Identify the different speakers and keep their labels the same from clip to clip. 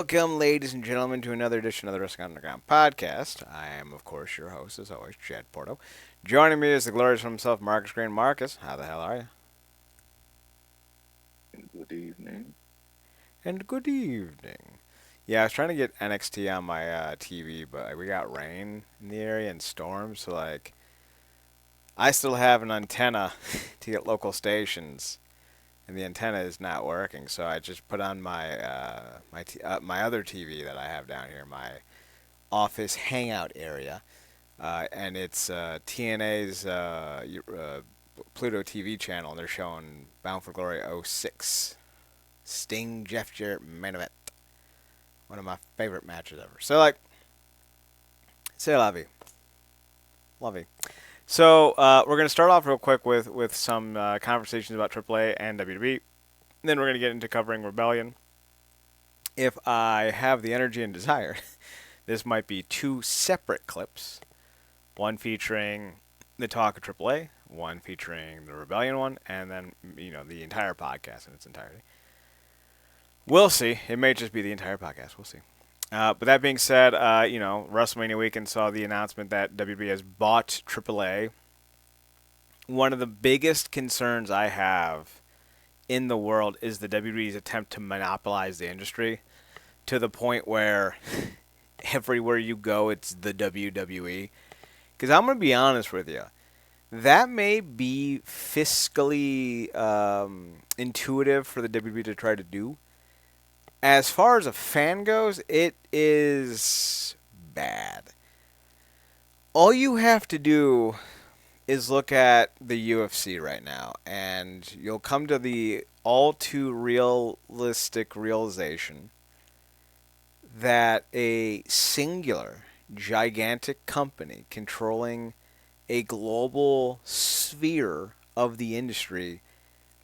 Speaker 1: Welcome, ladies and gentlemen, to another edition of the Wrestling Underground podcast. I am, of course, your host, as always, Chad Porto. Joining me is the glorious himself, Marcus Green. Marcus, how the hell are you?
Speaker 2: Good evening.
Speaker 1: And good evening. Yeah, I was trying to get NXT on my TV, but we got rain in the area and storms, so I still have an antenna to get local stations, and the antenna is not working. So I just put on my other TV that I have down here, my office hangout area, and it's TNA's Pluto TV channel, and they're showing Bound for Glory '06, Sting Jeff Jarrett main event, one of my favorite matches ever. So say lovey, lovey. So we're gonna start off real quick with some conversations about AAA and WWE. Then we're gonna get into covering Rebellion. If I have the energy and desire, this might be two separate clips, one featuring the talk of AAA, one featuring the Rebellion one, and then the entire podcast in its entirety. We'll see. It may just be the entire podcast. We'll see. But that being said, WrestleMania weekend saw the announcement that WWE has bought AAA. One of the biggest concerns I have in the world is the WWE's attempt to monopolize the industry to the point where everywhere you go, it's the WWE. Because I'm going to be honest with you, that may be fiscally intuitive for the WWE to try to do. As far as a fan goes, it is bad. All you have to do is look at the UFC right now, and you'll come to the all too realistic realization that a singular, gigantic company controlling a global sphere of the industry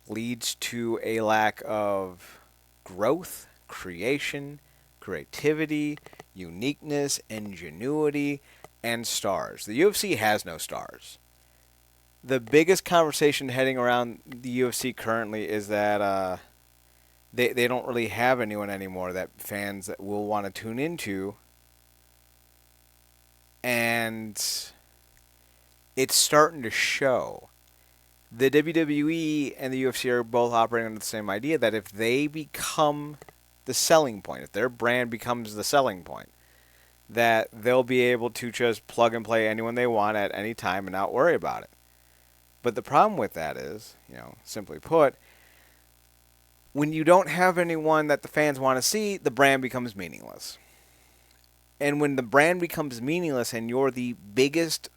Speaker 1: leads to a lack of growth, creation, creativity, uniqueness, ingenuity, and stars. The UFC has no stars. The biggest conversation heading around the UFC currently is that they don't really have anyone anymore that fans that will want to tune into, and it's starting to show. The WWE and the UFC are both operating under the same idea that if they become the selling point, if their brand becomes the selling point, that they'll be able to just plug and play anyone they want at any time and not worry about it. But the problem with that is, simply put, when you don't have anyone that the fans want to see, the brand becomes meaningless. And when the brand becomes meaningless and you're the biggest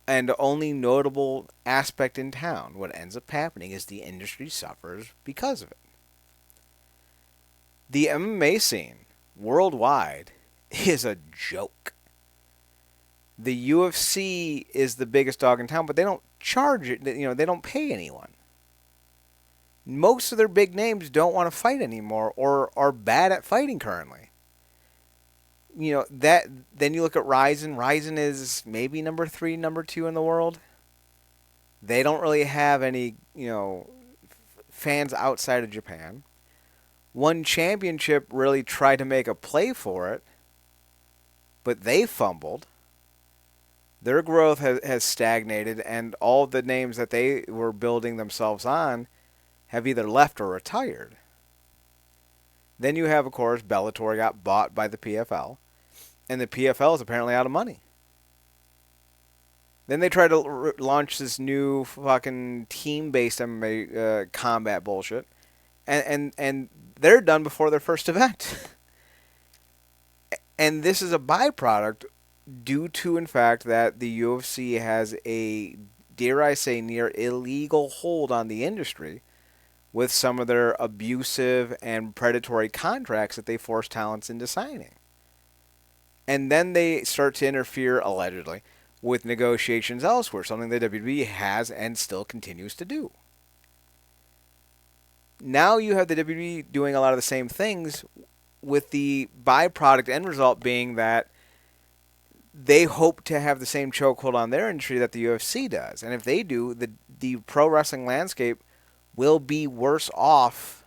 Speaker 1: and only notable aspect in town, what ends up happening is the industry suffers because of it. The MMA scene worldwide is a joke. The UFC is the biggest dog in town, but they don't charge it. They don't pay anyone. Most of their big names don't want to fight anymore or are bad at fighting currently. That then you look at Ryzen. Ryzen is maybe number 3, number 2 in the world. They don't really have any, fans outside of Japan. One Championship really tried to make a play for it, but they fumbled. Their growth has stagnated, and all the names that they were building themselves on have either left or retired. Then you have, of course, Bellator got bought by the PFL, and the PFL is apparently out of money. Then they try to launch this new fucking team-based MMA combat bullshit, and they're done before their first event. And this is a byproduct due to, in fact, that the UFC has a, dare I say, near illegal hold on the industry with some of their abusive and predatory contracts that they force talents into signing. And then they start to interfere, allegedly, with negotiations elsewhere, something the WWE has and still continues to do. Now you have the WWE doing a lot of the same things, with the byproduct end result being that they hope to have the same chokehold on their industry that the UFC does. And if they do, the pro wrestling landscape will be worse off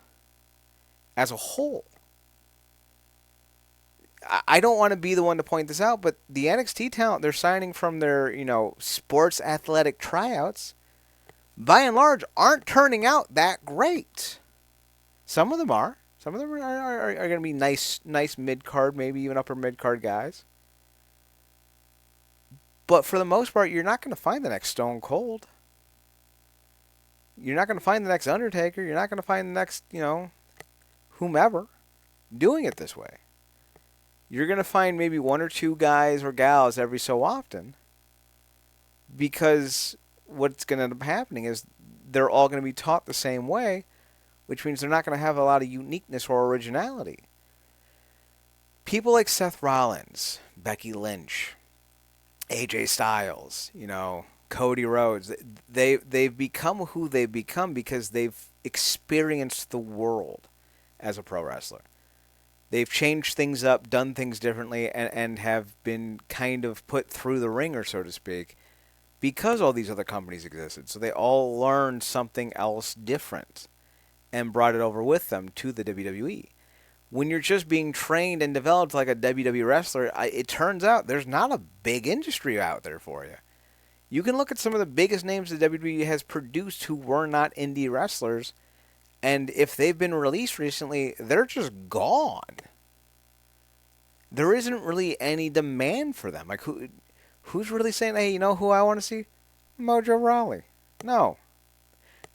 Speaker 1: as a whole. I don't want to be the one to point this out, but the NXT talent they're signing from their, sports athletic tryouts, by and large, aren't turning out that great. Some of them are. Some of them are going to be nice mid card, maybe even upper mid card guys. But for the most part, you're not going to find the next Stone Cold. You're not going to find the next Undertaker. You're not going to find the next, whomever doing it this way. You're going to find maybe one or two guys or gals every so often, because what's going to end up happening is they're all going to be taught the same way, which means they're not going to have a lot of uniqueness or originality. People like Seth Rollins, Becky Lynch, AJ Styles, Cody Rhodes, they've become who they've become because they've experienced the world as a pro wrestler. They've changed things up, done things differently, and have been kind of put through the ringer, so to speak, because all these other companies existed. So they all learned something else different and brought it over with them to the WWE. When you're just being trained and developed like a WWE wrestler, it turns out there's not a big industry out there for you. You can look at some of the biggest names that WWE has produced who were not indie wrestlers, and if they've been released recently, they're just gone. There isn't really any demand for them. Like, who's really saying, hey, you know who I want to see? Mojo Rawley. No.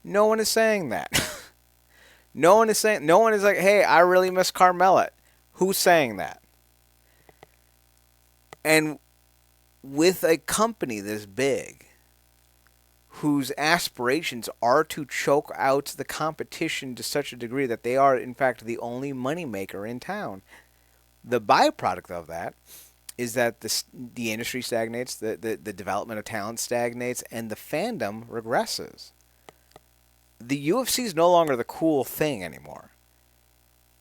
Speaker 1: No one is saying that. No one is like, hey, I really miss Carmella. Who's saying that? And with a company this big, whose aspirations are to choke out the competition to such a degree that they are, in fact, the only moneymaker in town, the byproduct of that is that the industry stagnates, the development of talent stagnates, and the fandom regresses. The UFC is no longer the cool thing anymore.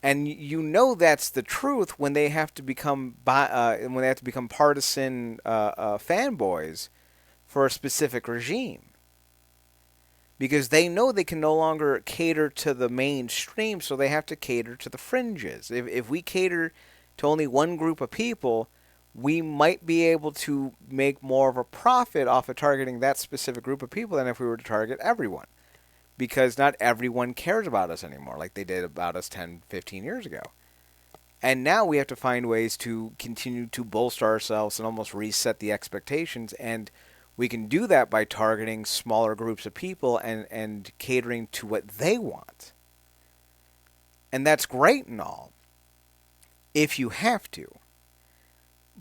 Speaker 1: And that's the truth when they have to become partisan fanboys for a specific regime, because they know they can no longer cater to the mainstream, so they have to cater to the fringes. If we cater to only one group of people, we might be able to make more of a profit off of targeting that specific group of people than if we were to target everyone. Because not everyone cares about us anymore like they did about us 10, 15 years ago. And now we have to find ways to continue to bolster ourselves and almost reset the expectations. And we can do that by targeting smaller groups of people and catering to what they want. And that's great and all, if you have to.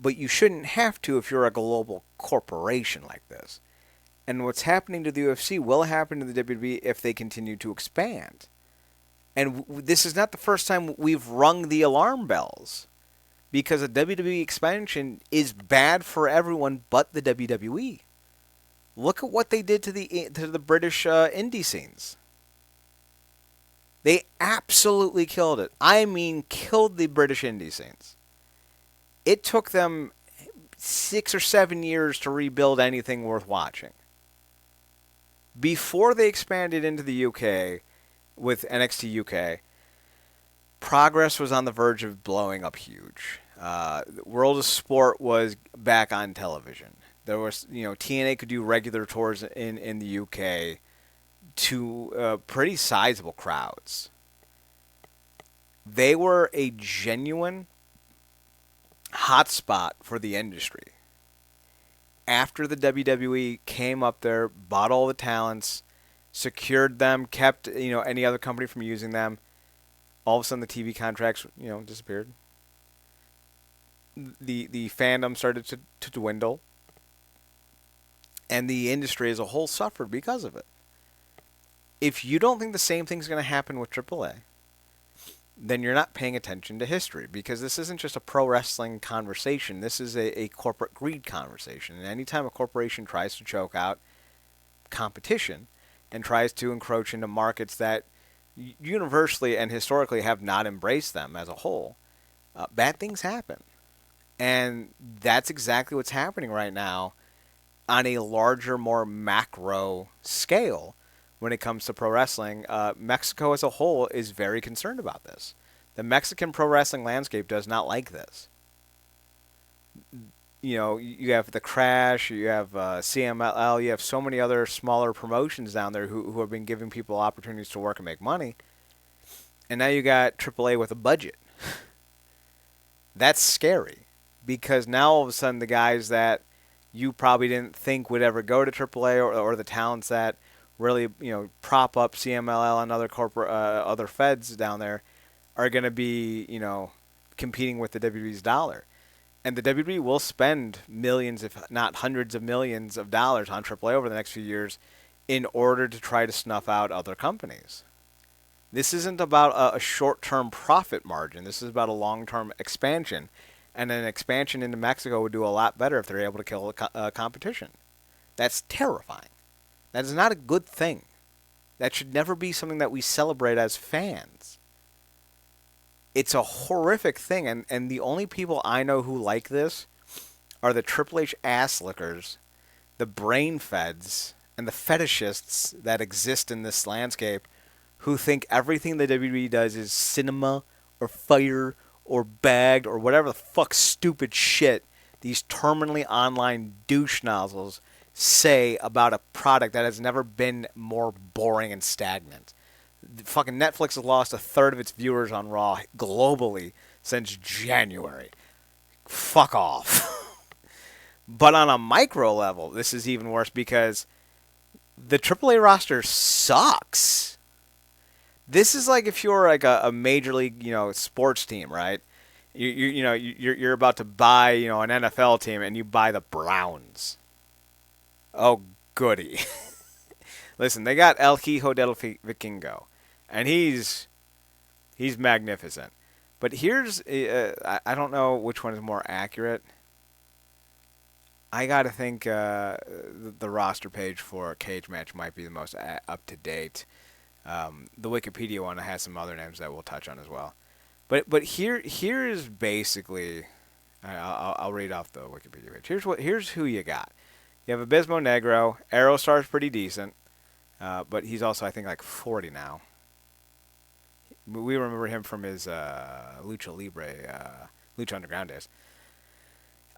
Speaker 1: But you shouldn't have to if you're a global corporation like this. And what's happening to the UFC will happen to the WWE if they continue to expand. And this is not the first time we've rung the alarm bells, because a WWE expansion is bad for everyone but the WWE. Look at what they did to the British indie scenes. They absolutely killed it. I mean, killed the British indie scenes. It took them 6 or 7 years to rebuild anything worth watching. Before they expanded into the UK with NXT UK, Progress was on the verge of blowing up huge. World of Sport was back on television. There was, TNA could do regular tours in the UK to pretty sizable crowds. They were a genuine hotspot for the industry. After the WWE came up there, bought all the talents, secured them, kept any other company from using them, all of a sudden the TV contracts disappeared. The fandom started to dwindle, and the industry as a whole suffered because of it. If you don't think the same thing's going to happen with AAA, then you're not paying attention to history, because this isn't just a pro wrestling conversation. This is a corporate greed conversation. And anytime a corporation tries to choke out competition and tries to encroach into markets that universally and historically have not embraced them as a whole, bad things happen. And that's exactly what's happening right now on a larger, more macro scale. When it comes to pro wrestling, Mexico as a whole is very concerned about this. The Mexican pro wrestling landscape does not like this. You have the Crash, you have CMLL, you have so many other smaller promotions down there who have been giving people opportunities to work and make money. And now you got AAA with a budget. That's scary because now all of a sudden the guys that you probably didn't think would ever go to AAA, or the talents that really prop up CMLL and other corporate other feds down there are going to be competing with the WWE's dollar. And the WWE will spend millions, if not hundreds of millions of dollars on AAA over the next few years in order to try to snuff out other companies. This isn't about a short-term profit margin. This is about a long-term expansion. And an expansion into Mexico would do a lot better if they're able to kill competition. That's terrifying. That is not a good thing. That should never be something that we celebrate as fans. It's a horrific thing, and the only people I know who like this are the Triple H ass lickers, the brain feds, and the fetishists that exist in this landscape who think everything the WWE does is cinema or fire or bagged or whatever the fuck stupid shit these terminally online douche nozzles say about a product that has never been more boring and stagnant. Fucking Netflix has lost a third of its viewers on Raw globally since January. Fuck off. But on a micro level, this is even worse because the AAA roster sucks. This is like if you're like a major league, sports team, right? You're about to buy, an NFL team, and you buy the Browns. Oh, goody. Listen, they got El Hijo del Vikingo, and he's magnificent. But here's I don't know which one is more accurate. I gotta think the roster page for Cage Match might be the most up to date. The Wikipedia one has some other names that we'll touch on as well. But here is basically I'll read off the Wikipedia page. Here's who you got. You have Abismo Negro. Aerostar's pretty decent, but he's also I think like 40 now. We remember him from his Lucha Libre, Lucha Underground days.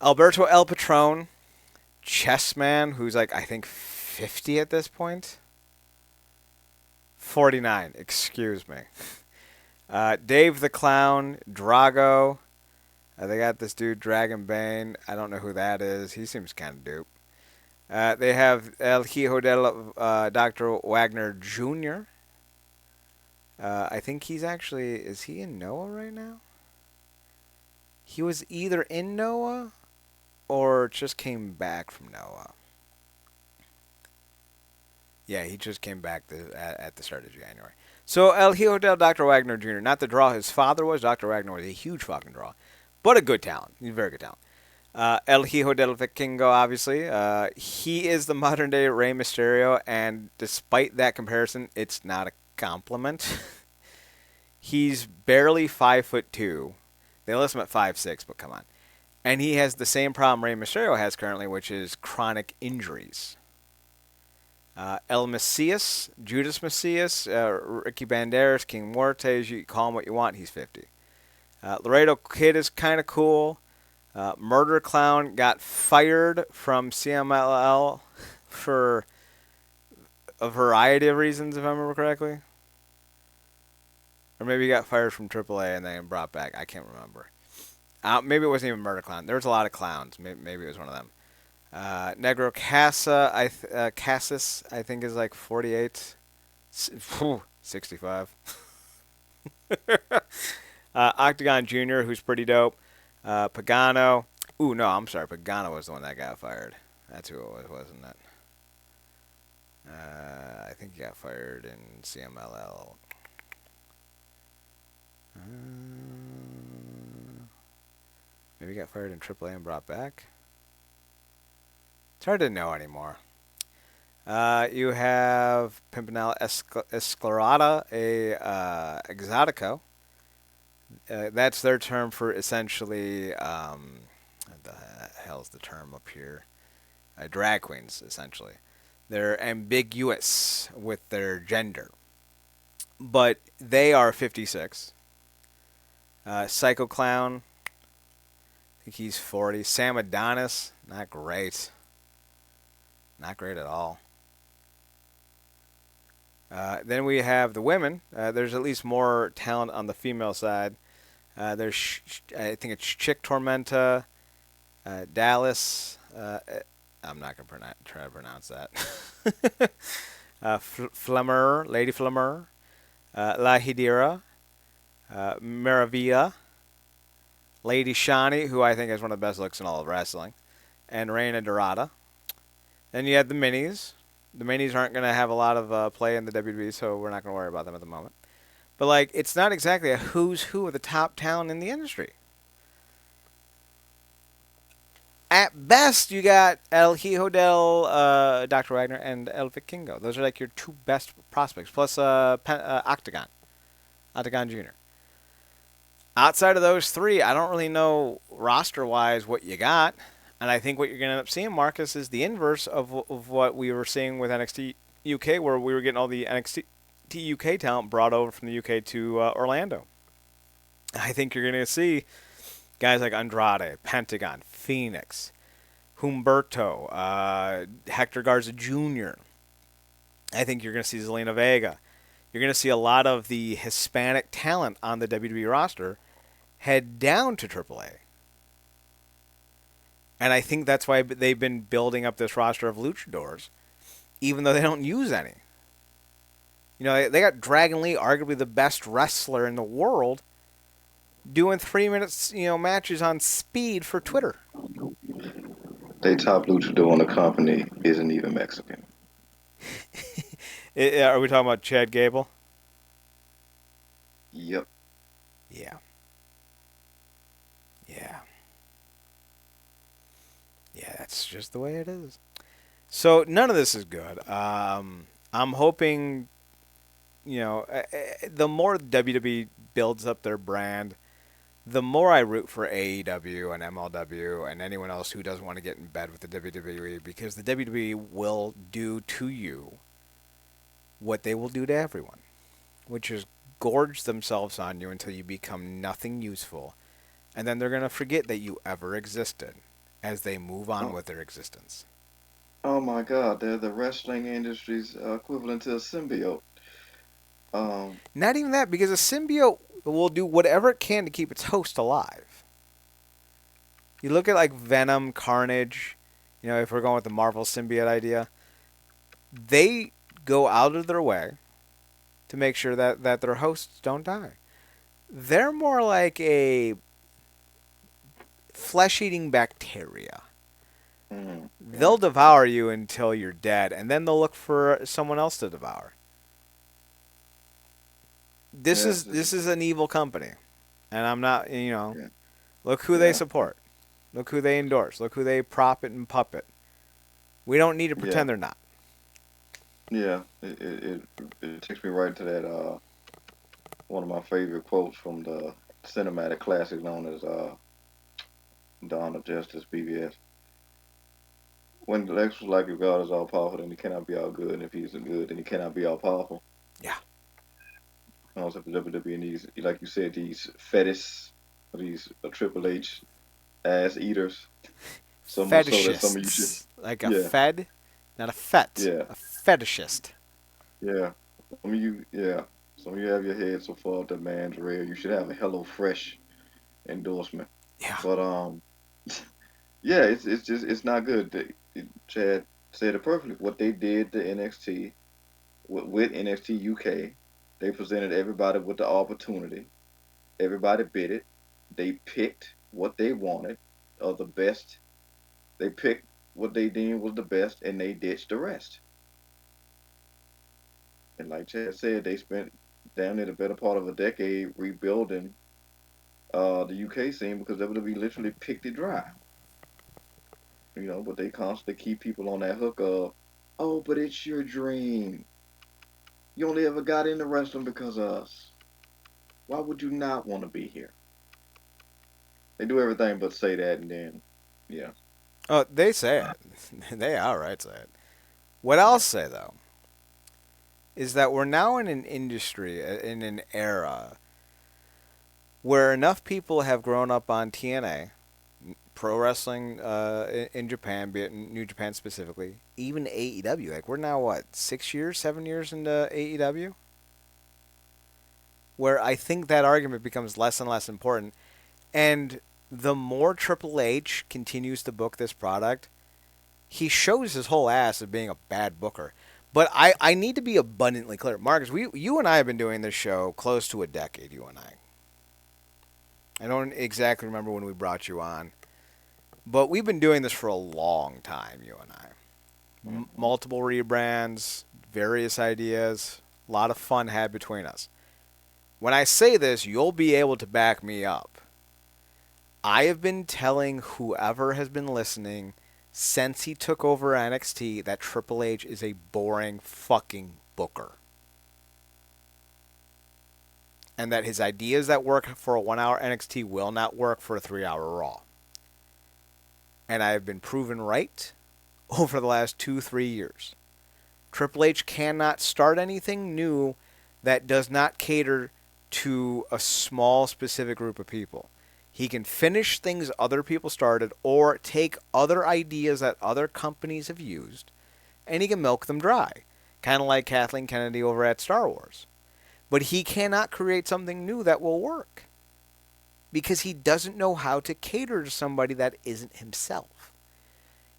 Speaker 1: Alberto El Patron, Chessman, who's like I think 50 at this point. 49, excuse me. Dave the Clown, Drago. They got this dude, Dragon Bane. I don't know who that is. He seems kind of dupe. They have El Hijo del Dr. Wagner Jr. I think he's actually... Is he in Noah right now? He was either in Noah or just came back from Noah. Yeah, he just came back at the start of January. So El Hijo del Dr. Wagner Jr., not the draw his father was. Dr. Wagner was a huge fucking draw. But a good talent. He's a very good talent. El Hijo del Vikingo, obviously. He is the modern-day Rey Mysterio, and despite that comparison, it's not a compliment. He's barely 5'2". They list him at 5'6", but come on. And he has the same problem Rey Mysterio has currently, which is chronic injuries. El Messias, Judas Messias, Ricky Banderas, King Muertes, you call him what you want, he's 50. Laredo Kid is kind of cool. Murder Clown got fired from CMLL for a variety of reasons, if I remember correctly. Or maybe he got fired from AAA and then brought back. I can't remember. Maybe it wasn't even Murder Clown. There was a lot of clowns. Maybe it was one of them. Negro Cassis, I think, is like 48. 65. Octagon Jr., who's pretty dope. Pagano. Ooh, no, I'm sorry. Pagano was the one that got fired. That's who it was, wasn't it? I think he got fired in CMLL. Maybe he got fired in AAA and brought back. It's hard to know anymore. You have Pimpinella Esclarada, a Exotico. That's their term for essentially, what the hell's the term up here? Drag queens, essentially. They're ambiguous with their gender. But they are 56. Psycho Clown, I think he's 40. Sam Adonis, not great. Not great at all. Then we have the women. There's at least more talent on the female side. I think it's Chick Tormenta, Dallas. I'm not gonna try to pronounce that. Flemmer, Lady Flemmer, La Hidira, Maravilla, Lady Shani, who I think has one of the best looks in all of wrestling, and Reina Dorada. Then you have the minis. The minis aren't going to have a lot of play in the WWE, so we're not going to worry about them at the moment. But like, it's not exactly a who's who of the top talent in the industry. At best, you got El Hijo del Dr. Wagner and El Vikingo. Those are like your two best prospects, plus Octagon Jr. Outside of those three, I don't really know roster-wise what you got. And I think what you're going to end up seeing, Marcus, is the inverse of what we were seeing with NXT UK, where we were getting all the NXT UK talent brought over from the UK to Orlando. I think you're going to see guys like Andrade, Pentagon, Phoenix, Humberto, Hector Garza Jr. I think you're going to see Zelina Vega. You're going to see a lot of the Hispanic talent on the WWE roster head down to AAA. And I think that's why they've been building up this roster of luchadors, even though they don't use any. You know, they got Dragon Lee, arguably the best wrestler in the world, doing 3 minutes, matches on speed for Twitter.
Speaker 2: They top luchador in the company isn't even Mexican.
Speaker 1: Are we talking about Chad Gable?
Speaker 2: Yep.
Speaker 1: Yeah. Yeah. Yeah, that's just the way it is. So none of this is good. I'm hoping, the more WWE builds up their brand, the more I root for AEW and MLW and anyone else who doesn't want to get in bed with the WWE, because the WWE will do to you what they will do to everyone, which is gorge themselves on you until you become nothing useful, and then they're going to forget that you ever existed as they move on
Speaker 2: Oh,
Speaker 1: with their existence.
Speaker 2: oh my God, they're the wrestling industry's equivalent to a symbiote. Um,
Speaker 1: Not even that, because a symbiote will do whatever it can to keep its host alive. You look at like Venom, Carnage, if we're going with the Marvel symbiote idea, they go out of their way to make sure that their hosts don't die. They're more like a flesh eating bacteria.
Speaker 2: yeah,
Speaker 1: They'll devour you until you're dead, and then they'll look for someone else to devour. This
Speaker 2: yeah,
Speaker 1: is this is an evil company, and I'm not.
Speaker 2: yeah,
Speaker 1: Look who they
Speaker 2: yeah,
Speaker 1: support. Look who they endorse. Look who they prop it and puppet. We don't need to
Speaker 2: yeah,
Speaker 1: pretend they're not.
Speaker 2: yeah. It takes me right to that one of my favorite quotes from the cinematic classic known as Dawn of Justice BVS. When Lex was like, if God is all powerful, then he cannot be all good, and if he's good, then he cannot be all powerful.
Speaker 1: Yeah.
Speaker 2: And also for WWE and these, like you said, these fetish, these Triple H ass eaters. So much so that some of you should,
Speaker 1: Fetishists. Like a
Speaker 2: yeah,
Speaker 1: fed, not a fet.
Speaker 2: yeah,
Speaker 1: A fetishist.
Speaker 2: yeah. Some of you, yeah. Some of you have your head so far up that man's rare. You should have a Hello Fresh endorsement.
Speaker 1: Yeah.
Speaker 2: But yeah, it's just it's not good. Chad said it perfectly. What they did to NXT with NXT UK, they presented everybody with the opportunity. Everybody bid it. They picked what they wanted, or the best. They picked what they deemed was the best, and they ditched the rest. And like Chad said, they spent down near the better part of a decade rebuilding the UK scene because WWE literally picked it dry. But they constantly keep people on that hook of, oh, but it's your dream. You only ever got into wrestling because of us. Why would you not want to be here? They do everything but say that, and then, yeah,
Speaker 1: Oh, they say it. They outright say it. What I'll
Speaker 2: yeah,
Speaker 1: say though is that we're now in an industry, in an era where enough people have grown up on TNA pro wrestling in Japan, be it in New Japan specifically, even AEW. Like we're now what 6 years, 7 years into AEW, where I think that argument becomes less and less important. And the more Triple H continues to book this product, he shows his whole ass of being a bad booker. But I need to be abundantly clear, Marcus. You and I have been doing this show close to a decade. You and I don't exactly remember when we brought you on, but we've been doing this for a long time. You and I,
Speaker 2: Hmm.
Speaker 1: multiple rebrands, various ideas, a lot of fun had between us. When I say this, you'll be able to back me up. I have been telling whoever has been listening since he took over NXT that Triple H is a boring fucking booker. And that his ideas that work for a 1 hour NXT will not work for a 3 hour Raw. And I have been proven right over the last 2, 3 years. Triple H cannot start anything new that does not cater to a small specific group of people. He can finish things other people started or take other ideas that other companies have used and he can milk them dry. Kind of like Kathleen Kennedy over at Star Wars. But he cannot create something new that will work because he doesn't know how to cater to somebody that isn't himself.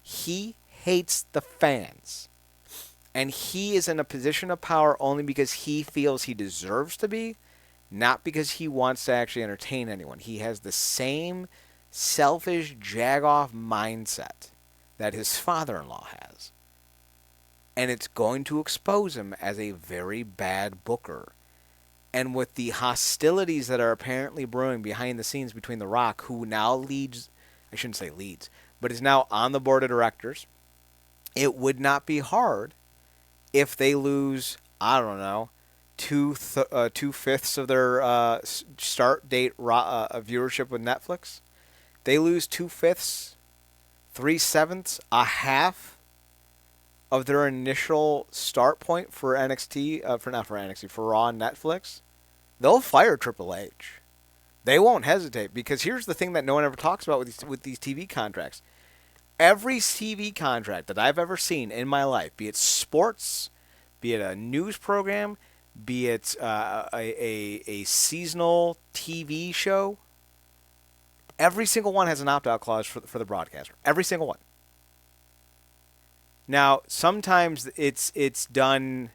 Speaker 1: He hates the fans. And he is in a position of power only because he feels he deserves to be, not because he wants to actually entertain anyone. He has the same selfish, jagoff mindset that his father in law has. And it's going to expose him as a very bad booker. And with the hostilities that are apparently brewing behind the scenes between The Rock, who now leads, I shouldn't say leads, but is now on the board of directors, it would not be hard if they lose, I don't know, 2/5 of their start date viewership with Netflix. They lose 2/5, 3/7, a half of their initial start point for NXT, for not for NXT, for Raw and Netflix. They'll fire Triple H. They won't hesitate because here's the thing that no one ever talks about with these TV contracts. Every TV contract that I've ever seen in my life, be it sports, be it a news program, be it a seasonal TV show, every single one has an opt out clause for the broadcaster. Every single one. Now, sometimes it's done,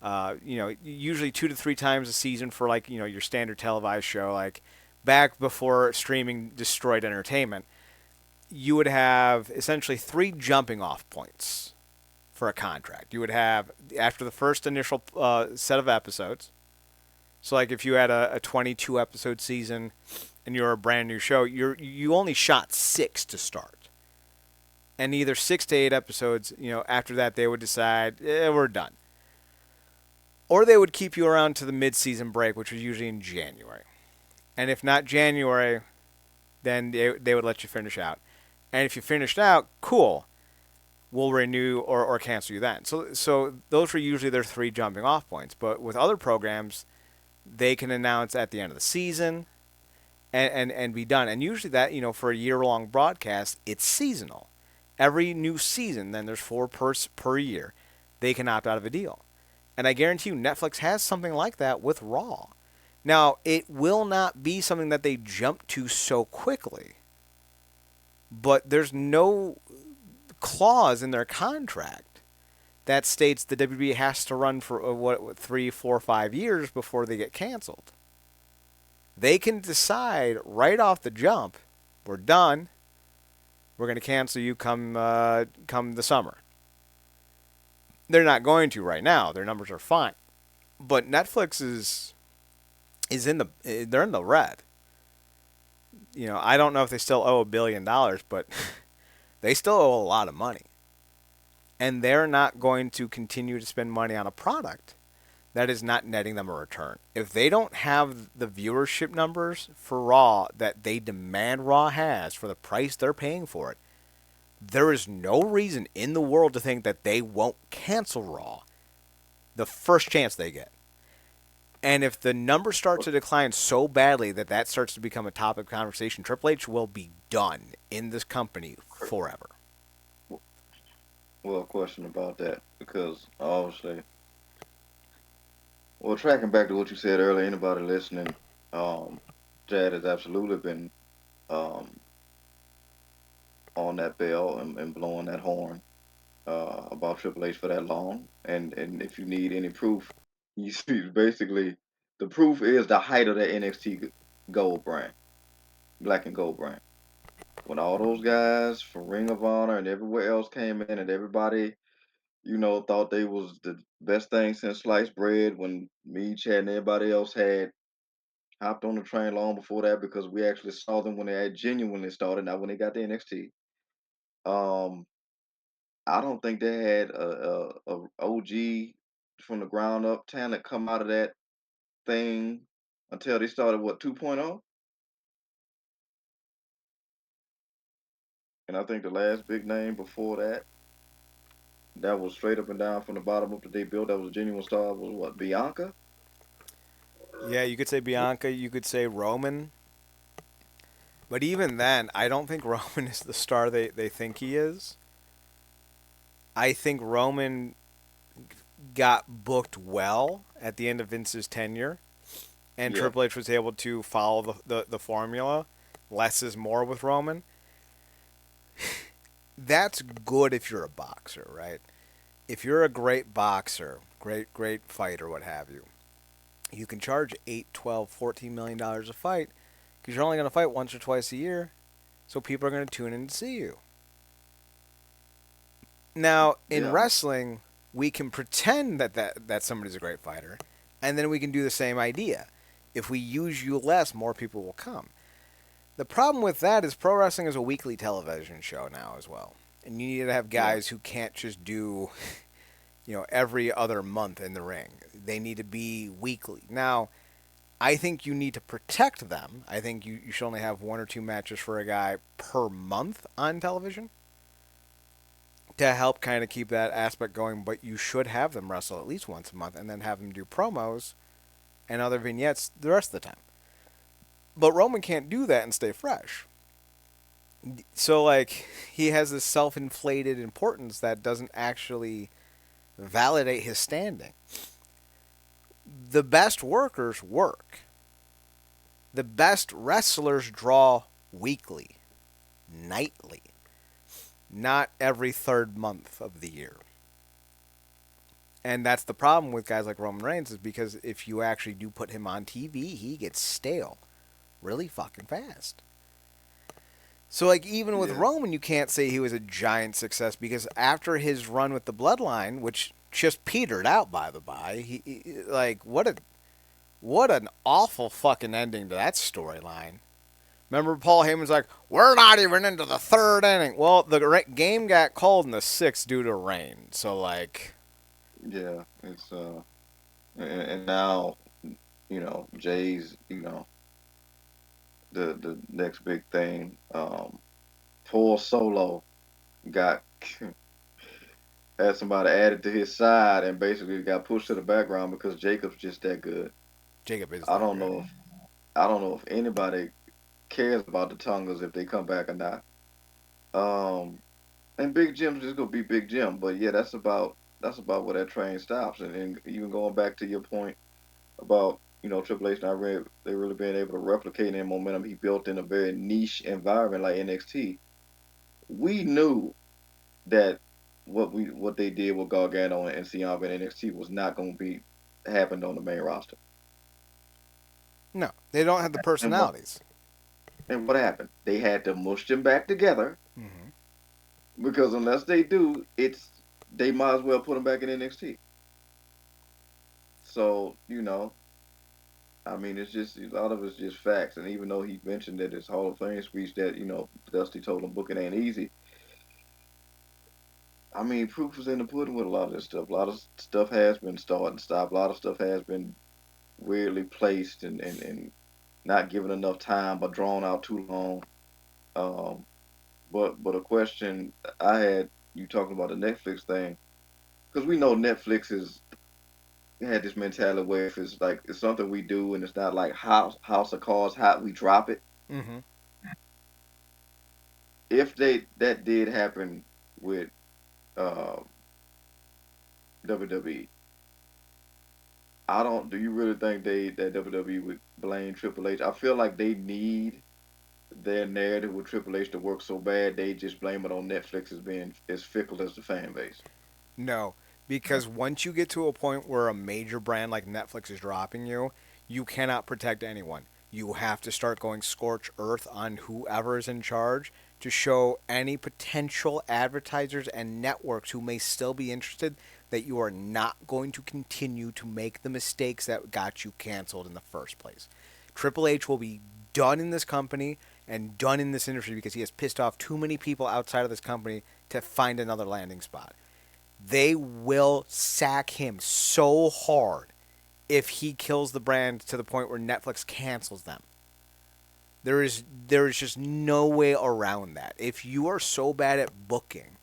Speaker 1: usually 2 to 3 times a season for like your standard televised show. Like back before streaming destroyed entertainment, you would have essentially three jumping off points for a contract. You would have after the first initial set of episodes. So like if you had a 22 episode season and you're a brand new show, you only shot 6 to start. And either 6 to 8 episodes, after that they would decide, we're done. Or they would keep you around to the mid-season break, which was usually in January. And if not January, then they would let you finish out. And if you finished out, cool. We'll renew or cancel you then. So those were usually their three jumping off points. But with other programs, they can announce at the end of the season and be done. And usually that, for a year long broadcast, it's seasonal. Every new season, then there's 4 per year. They can opt out of a deal. And I guarantee you, Netflix has something like that with Raw. Now, it will not be something that they jump to so quickly, but there's no clause in their contract that states the WB has to run for 3, 4, 5 years before they get canceled. They can decide right off the jump, we're done. We're going to cancel you come the summer. They're not going to right now. Their numbers are fine, but Netflix is in the they're in the red. I don't know if they still owe $1 billion, but they still owe a lot of money, and they're not going to continue to spend money on a product that is not netting them a return. If they don't have the viewership numbers for Raw that they demand Raw has for the price they're paying for it, there is no reason in the world to think that they won't cancel Raw the first chance they get. And if the numbers start to decline so badly that that starts to become a topic of conversation, Triple H will be done in this company forever.
Speaker 2: Well, question about that because obviously, well, tracking back to what you said earlier, anybody listening, um, Chad has absolutely been um on that bell and blowing that horn about Triple H for that long. And if you need any proof, you see basically the proof is the height of that NXT gold brand, black and gold brand. When all those guys from Ring of Honor and everywhere else came in, and everybody, thought they was the best thing since sliced bread. When me, Chad, and everybody else had hopped on the train long before that, because we actually saw them when they had genuinely started, not when they got to NXT. Um, I don't think they had a OG from the ground up talent come out of that thing until they started what 2.0, and I think the last big name before that was straight up and down from the bottom up that they built, that was a genuine star, was what, Bianca?
Speaker 1: Yeah, you could say Bianca, you could say Roman, but even then, I don't think Roman is the star they think he is. I think Roman got booked well at the end of Vince's tenure, and
Speaker 2: Yeah,
Speaker 1: Triple H was able to follow the formula. Less is more with Roman. That's good if you're a boxer, right? If you're a great boxer, great fighter, what have you, you can charge 8, 12, $14 million a fight because you're only going to fight once or twice a year, so people are going to tune in to see you. Now, in
Speaker 2: yeah,
Speaker 1: wrestling, we can pretend that somebody's a great fighter, and then we can do the same idea. If we use you less, more people will come. The problem with that is pro wrestling is a weekly television show now as well. And you need to have
Speaker 2: yeah,
Speaker 1: guys who can't just do, every other month in the ring. They need to be weekly. Now, I think you need to protect them. I think you should only have one or two matches for a guy per month on television to help kind of keep that aspect going, but you should have them wrestle at least once a month and then have them do promos and other vignettes the rest of the time. But Roman can't do that and stay fresh. So, like, he has this self inflated importance that doesn't actually validate his standing. The best workers work, the best wrestlers draw weekly, nightly, not every third month of the year. And that's the problem with guys like Roman Reigns is because if you actually do put him on TV, he gets stale really fucking fast. So like even with
Speaker 2: yeah,
Speaker 1: Roman, you can't say he was a giant success because after his run with the Bloodline, which just petered out by the by, like what an awful fucking ending to that storyline. Remember Paul Heyman's like, we're not even into the third inning. Well, the game got called in the sixth due to rain. So like,
Speaker 2: yeah. It's and now Jay's the next big thing. Poor Solo got had somebody added to his side and basically got pushed to the background because Jacob's just that good.
Speaker 1: Jacob is
Speaker 2: I
Speaker 1: that
Speaker 2: don't
Speaker 1: good.
Speaker 2: know if I don't know if anybody cares about the Tongas if they come back or not. Um, and Big Jim's just gonna be Big Jim, but yeah, that's about where that train stops. And even going back to your point about Triple H not really they really being able to replicate that momentum he built in a very niche environment like NXT. We knew that what they did with Gargano and Ciampa in NXT was not going to be happened on the main roster.
Speaker 1: No, they don't have the
Speaker 2: And what
Speaker 1: personalities.
Speaker 2: and what happened? They had to mush them back together
Speaker 1: Mm-hmm.
Speaker 2: because unless they do, they might as well put them back in NXT. So I mean, it's just a lot of it's just facts. And even though he mentioned that his Hall of Fame speech that Dusty told him booking ain't easy. I mean, proof is in the pudding with a lot of this stuff. A lot of stuff has been started and stopped. A lot of stuff has been weirdly placed and not given enough time, but drawn out too long. Um, but a question I had, you talking about the Netflix thing, because we know Netflix is. had this mentality where if it's like it's something we do and it's not like house of cards hot, we drop it.
Speaker 1: Mm-hmm.
Speaker 2: If they that did happen with uh, WWE, I don't. Do you really think they that WWE would blame Triple H? I feel like they need their narrative with Triple H to work so bad they just blame it on Netflix as being as fickle as the fan base.
Speaker 1: No, because once you get to a point where a major brand like Netflix is dropping you, you cannot protect anyone. You have to start going scorch earth on whoever is in charge to show any potential advertisers and networks who may still be interested that you are not going to continue to make the mistakes that got you canceled in the first place. Triple H will be done in this company and done in this industry because he has pissed off too many people outside of this company to find another landing spot. They will sack him so hard if he kills the brand to the point where Netflix cancels them. There is just no way around that. If you are so bad at booking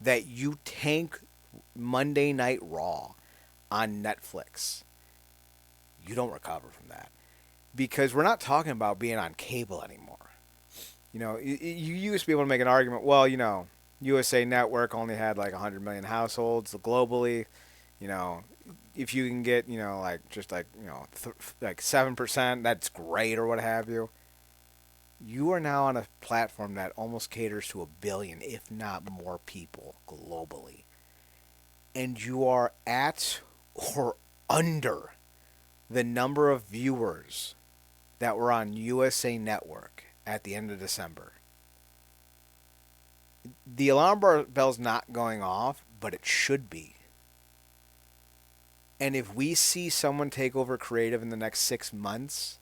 Speaker 1: that you tank Monday Night Raw on Netflix, you don't recover from that. Because we're not talking about being on cable anymore. You used to be able to make an argument. Well, USA Network only had like 100 million households globally. You know, if you can get like just like like 7%, that's great or what have you. You are now on a platform that almost caters to a billion, if not more, people globally, and you are at or under the number of viewers that were on USA Network at the end of December. The alarm bell's not going off, but it should be. And if we see someone take over creative in the next 6 months,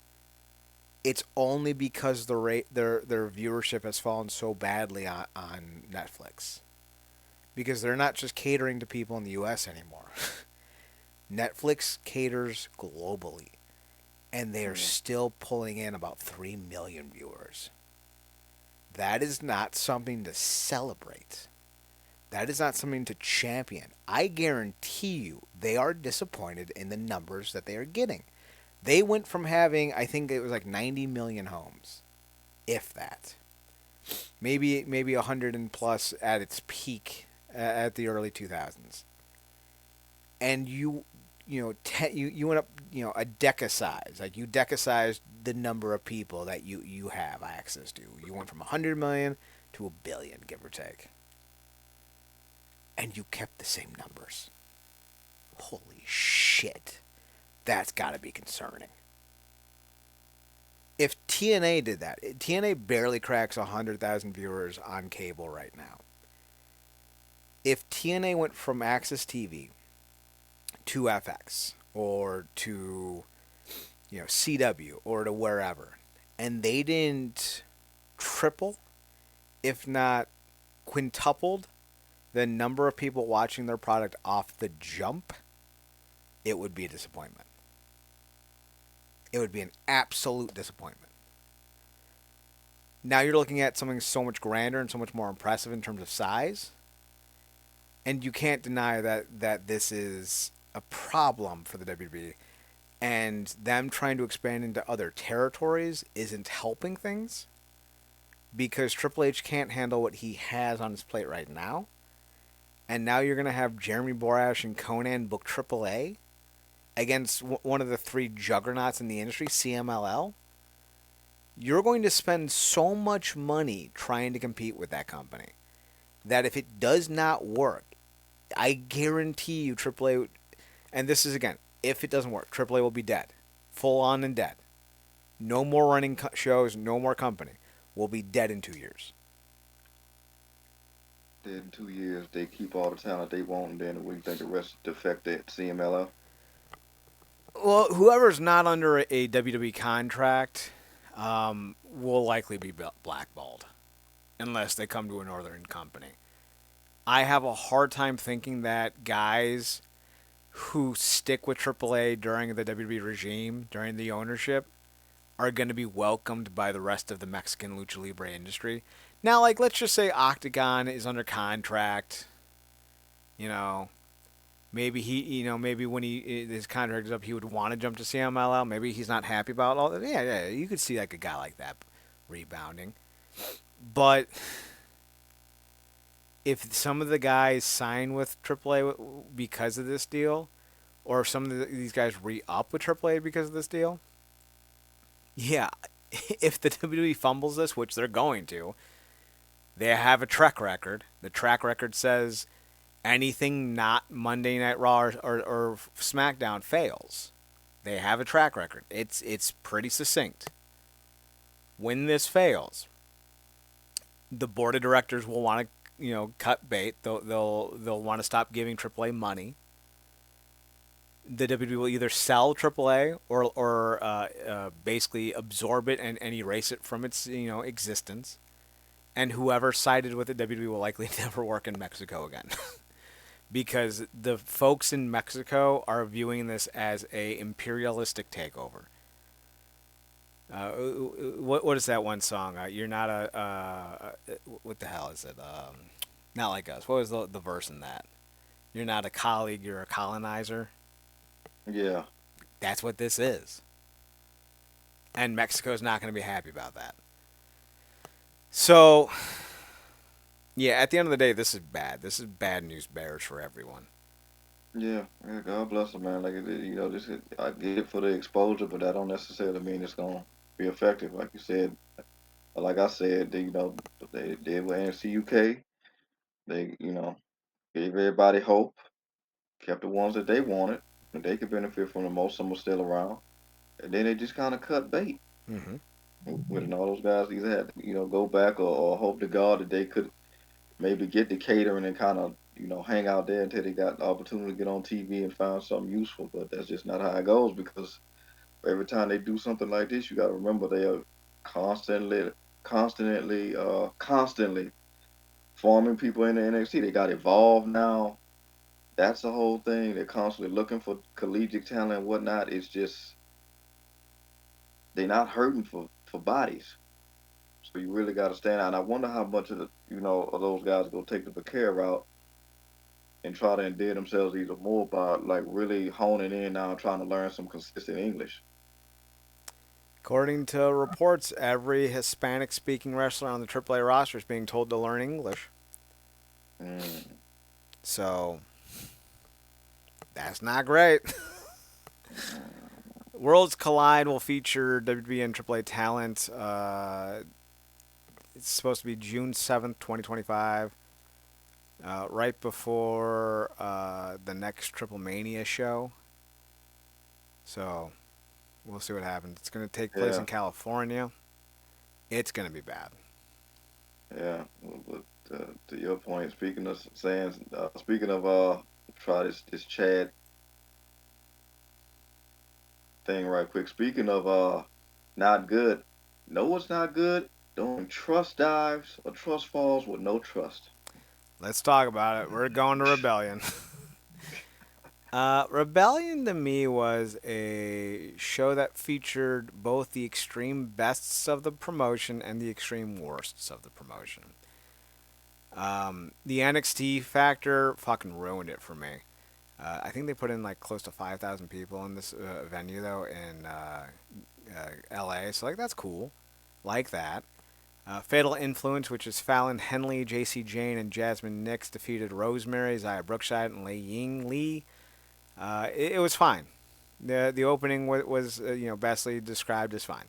Speaker 1: it's only because their viewership has fallen so badly on Netflix. Because they're not just catering to people in the US anymore. Netflix caters globally, and they are
Speaker 2: Yeah.
Speaker 1: still pulling in about 3 million viewers. That is not something to celebrate. That is not something to champion. I guarantee you they are disappointed in the numbers that they are getting. They went from having, I think it was like 90 million homes, if that. Maybe 100 and plus at its peak at the early 2000s. And you went up, a deca size. Like you deca sized the number of people that you have access to. You went from 100 million to a billion, give or take. And you kept the same numbers. Holy shit. That's got to be concerning. If TNA did that, TNA barely cracks 100,000 viewers on cable right now. If TNA went from Access TV to FX or to CW or to wherever, and they didn't triple, if not quintupled, the number of people watching their product off the jump, it would be a disappointment. It would be an absolute disappointment. Now you're looking at something so much grander and so much more impressive in terms of size, and you can't deny that this is a problem for the WWE. And them trying to expand into other territories isn't helping things because Triple H can't handle what he has on his plate right now. And now you're going to have Jeremy Borash and Conan book AAA against one of the three juggernauts in the industry, CMLL. You're going to spend so much money trying to compete with that company that if it does not work, I guarantee you AAA, and this is again, if it doesn't work, AAA will be dead. Full on and dead. No more running shows, no more company. We'll be dead in 2 years.
Speaker 2: Then in 2 years they keep all the talent they want, and then we think the rest defect at CMLL.
Speaker 1: Well, whoever's not under a WWE contract will likely be blackballed unless they come to a northern company. I have a hard time thinking that guys who stick with AAA during the WWE regime, during the ownership, are going to be welcomed by the rest of the Mexican lucha libre industry. Now, let's just say Octagon is under contract, you know, Maybe maybe when his contract is up, he would want to jump to CMLL. Maybe he's not happy about all that. Yeah, yeah, you could see like a guy like that rebounding. But if some of the guys sign with AAA because of this deal, or if some of these guys re-up with AAA because of this deal, yeah, if the WWE fumbles this, which they're going to, they have a track record. The track record says anything not Monday Night Raw or SmackDown fails. They have a track record. It's pretty succinct. When this fails, the board of directors will want to cut bait. They'll want to stop giving AAA money. The WWE will either sell AAA or basically absorb it and erase it from its existence. And whoever sided with the WWE will likely never work in Mexico again. Because the folks in Mexico are viewing this as a imperialistic takeover. What is that one song? You're not what the hell is it? Not like us. What was the verse in that? You're not a colleague. You're a colonizer.
Speaker 2: Yeah,
Speaker 1: That's what this is, and Mexico's not going to be happy about that. So yeah, at the end of the day, this is bad. This is bad news bears for everyone.
Speaker 2: yeah, yeah. God bless them, man. Like this I get it for the exposure, but that don't necessarily mean it's gonna be effective. Like you said, like I said, they did with NXT UK. They gave everybody hope, kept the ones that they wanted, and they could benefit from the most. Some are still around, and then they just kind of cut bait
Speaker 1: Hmm.
Speaker 2: with all those guys. Either had to, go back or hope to God that they could maybe get the catering and kind of hang out there until they got the opportunity to get on TV and find something useful. But that's just not how it goes because every time they do something like this, you got to remember they are constantly, constantly forming people in the NXT. They got evolved now. That's the whole thing. They're constantly looking for collegiate talent and whatnot. It's just they're not hurting for bodies. So you really got to stand out. And I wonder how much of of those guys go take the Bakara route and try to endear themselves even more by like really honing in now, trying to learn some consistent English.
Speaker 1: According to reports, every Hispanic-speaking wrestler on the AAA roster is being told to learn English.
Speaker 2: Mm,
Speaker 1: So that's not great.
Speaker 2: mm,
Speaker 1: Worlds Collide will feature WWE and AAA talent. It's supposed to be June 7th, 2025, right before the next Triple Mania show. So we'll see what happens. It's going to take place
Speaker 2: yeah,
Speaker 1: in California. It's going to be bad.
Speaker 2: yeah. But to your point, speaking of try this Chad thing right quick. Speaking of not good, know what's not good? Doing trust dives or trust falls with no trust.
Speaker 1: Let's talk about it. We're going to Rebellion. Rebellion to me was a show that featured both the extreme bests of the promotion and the extreme worsts of the promotion. The NXT factor fucking ruined it for me. I think they put in like close to 5,000 people in this venue though in LA, so like that's cool. Like that. Fatal Influence, which is Fallon Henley, JC Jane, and Jasmine Nix, defeated Rosemary, Zaya Brookside, and Lei Ying Lee. It was fine. The opening was bestly described as fine.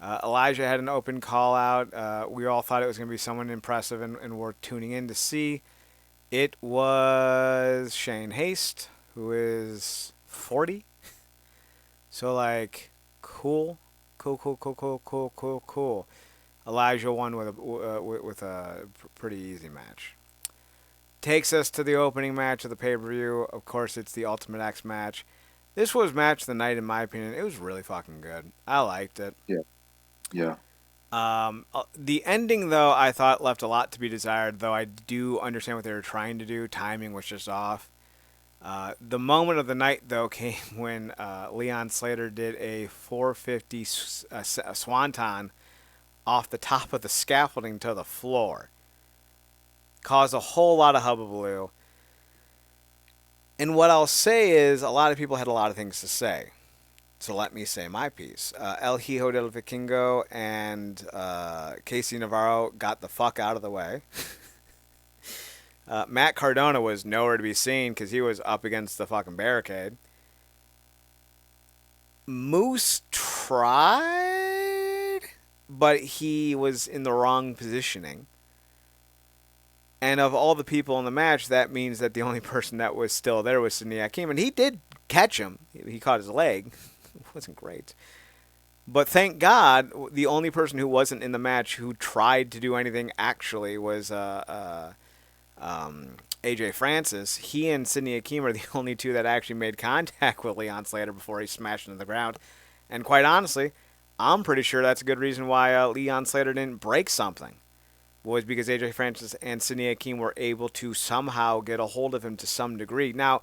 Speaker 1: Elijah had an open call out. We all thought it was going to be someone impressive and worth tuning in to see. It was Shane Haste, who is 40. So, like, cool. Cool, cool, cool, cool, cool, cool, cool. Elijah won with a pretty easy match. Takes us to the opening match of the pay per view. Of course, it's the Ultimate X match. This was match of the night, in my opinion. It was really fucking good. I liked it.
Speaker 2: Yeah, yeah,
Speaker 1: The ending, though, I thought left a lot to be desired, though I do understand what they were trying to do. Timing was just off. The moment of the night, though, came when Leon Slater did a 450 swanton off the top of the scaffolding to the floor. Caused a whole lot of hubbubaloo. And what I'll say is, a lot of people had a lot of things to say. So let me say my piece. El Hijo del Vikingo and Casey Navarro got the fuck out of the way. Matt Cardona was nowhere to be seen because he was up against the fucking barricade. Moose tried, but he was in the wrong positioning. And of all the people in the match, that means that the only person that was still there was Sidney Hakim, and he did catch him. He caught his leg. It wasn't great. But thank God, the only person who wasn't in the match who tried to do anything actually was AJ Francis. He and Sidney Hakim are the only two that actually made contact with Leon Slater before he smashed into the ground. And quite honestly, I'm pretty sure that's a good reason why Leon Slater didn't break something. Was because AJ Francis and Sidney Hakim were able to somehow get a hold of him to some degree. Now,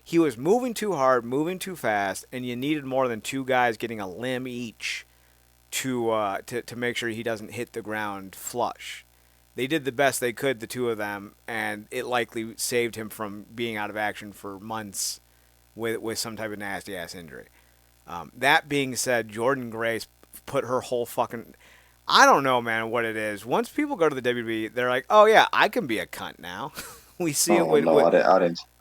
Speaker 1: he was moving too hard, moving too fast, and you needed more than two guys getting a limb each to make sure he doesn't hit the ground flush. They did the best they could, the two of them, and it likely saved him from being out of action for months with some type of nasty ass injury. That being said, Jordan Grace put her whole fucking. I don't know, man, what it is. Once people go to the WWE, they're like, "Oh yeah, I can be a cunt now." We see it
Speaker 2: Oh
Speaker 1: with,
Speaker 2: no,
Speaker 1: with
Speaker 2: I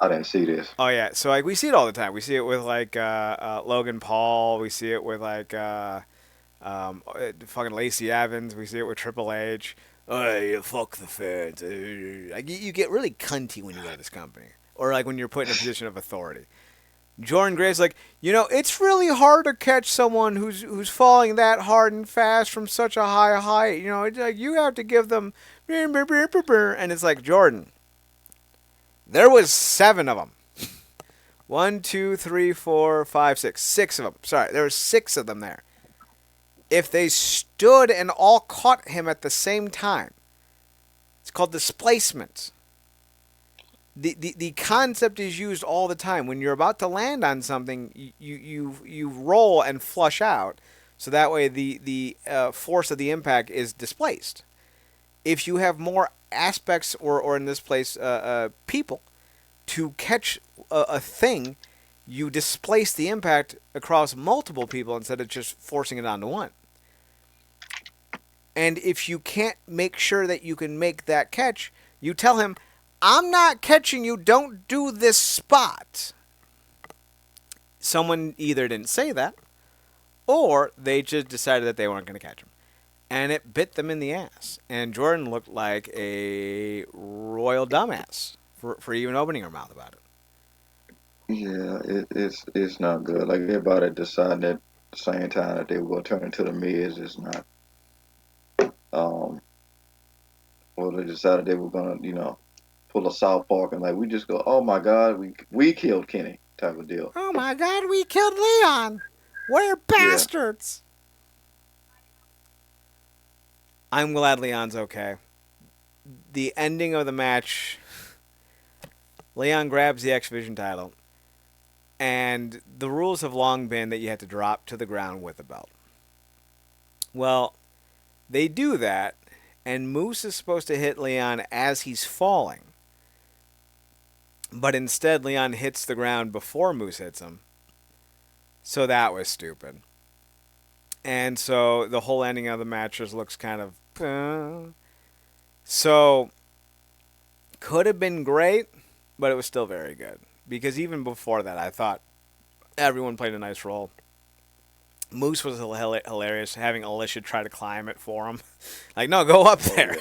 Speaker 2: didn't see this.
Speaker 1: oh yeah, so like we see it all the time. We see it with like Logan Paul. We see it with like fucking Lacey Evans. We see it with Triple H. Oh, fuck the fans. Like you get really cunty when you go to this company, or like when you're put in a position of authority. Jordan Gray's like, it's really hard to catch someone who's falling that hard and fast from such a high height. It's like you have to give them, and it's like Jordan. There was 7 of them. One, two, three, four, five, six. 6 of them. Sorry, there were 6 of them there. If they stood and all caught him at the same time, it's called displacement. The concept is used all the time. When you're about to land on something, you roll and flush out, so that way the force of the impact is displaced. If you have more aspects, or in this place, people, to catch a thing, you displace the impact across multiple people instead of just forcing it onto one. And if you can't make sure that you can make that catch, you tell him, I'm not catching you, don't do this spot. Someone either didn't say that, or they just decided that they weren't going to catch him. And it bit them in the ass. And Jordan looked like a royal dumbass for even opening her mouth about it.
Speaker 2: Yeah, it's not good. Like everybody deciding at the same time that they were gonna turn into the Miz is not. Um, well, they decided they were gonna, pull a South Park and like we just go, oh my God, we killed Kenny type of deal.
Speaker 1: Oh my god, we killed Leon! We're
Speaker 2: Yeah,
Speaker 1: bastards! I'm glad Leon's okay. The ending of the match, Leon grabs the X Division title, and the rules have long been that you had to drop to the ground with the belt. Well, they do that, and Moose is supposed to hit Leon as he's falling. But instead, Leon hits the ground before Moose hits him. So that was stupid. And so the whole ending of the match just looks kind of. So, could have been great, but it was still very good. Because even before that, I thought everyone played a nice role. Moose was hilarious, having Alicia try to climb it for him. Like, no, go up
Speaker 2: oh
Speaker 1: there.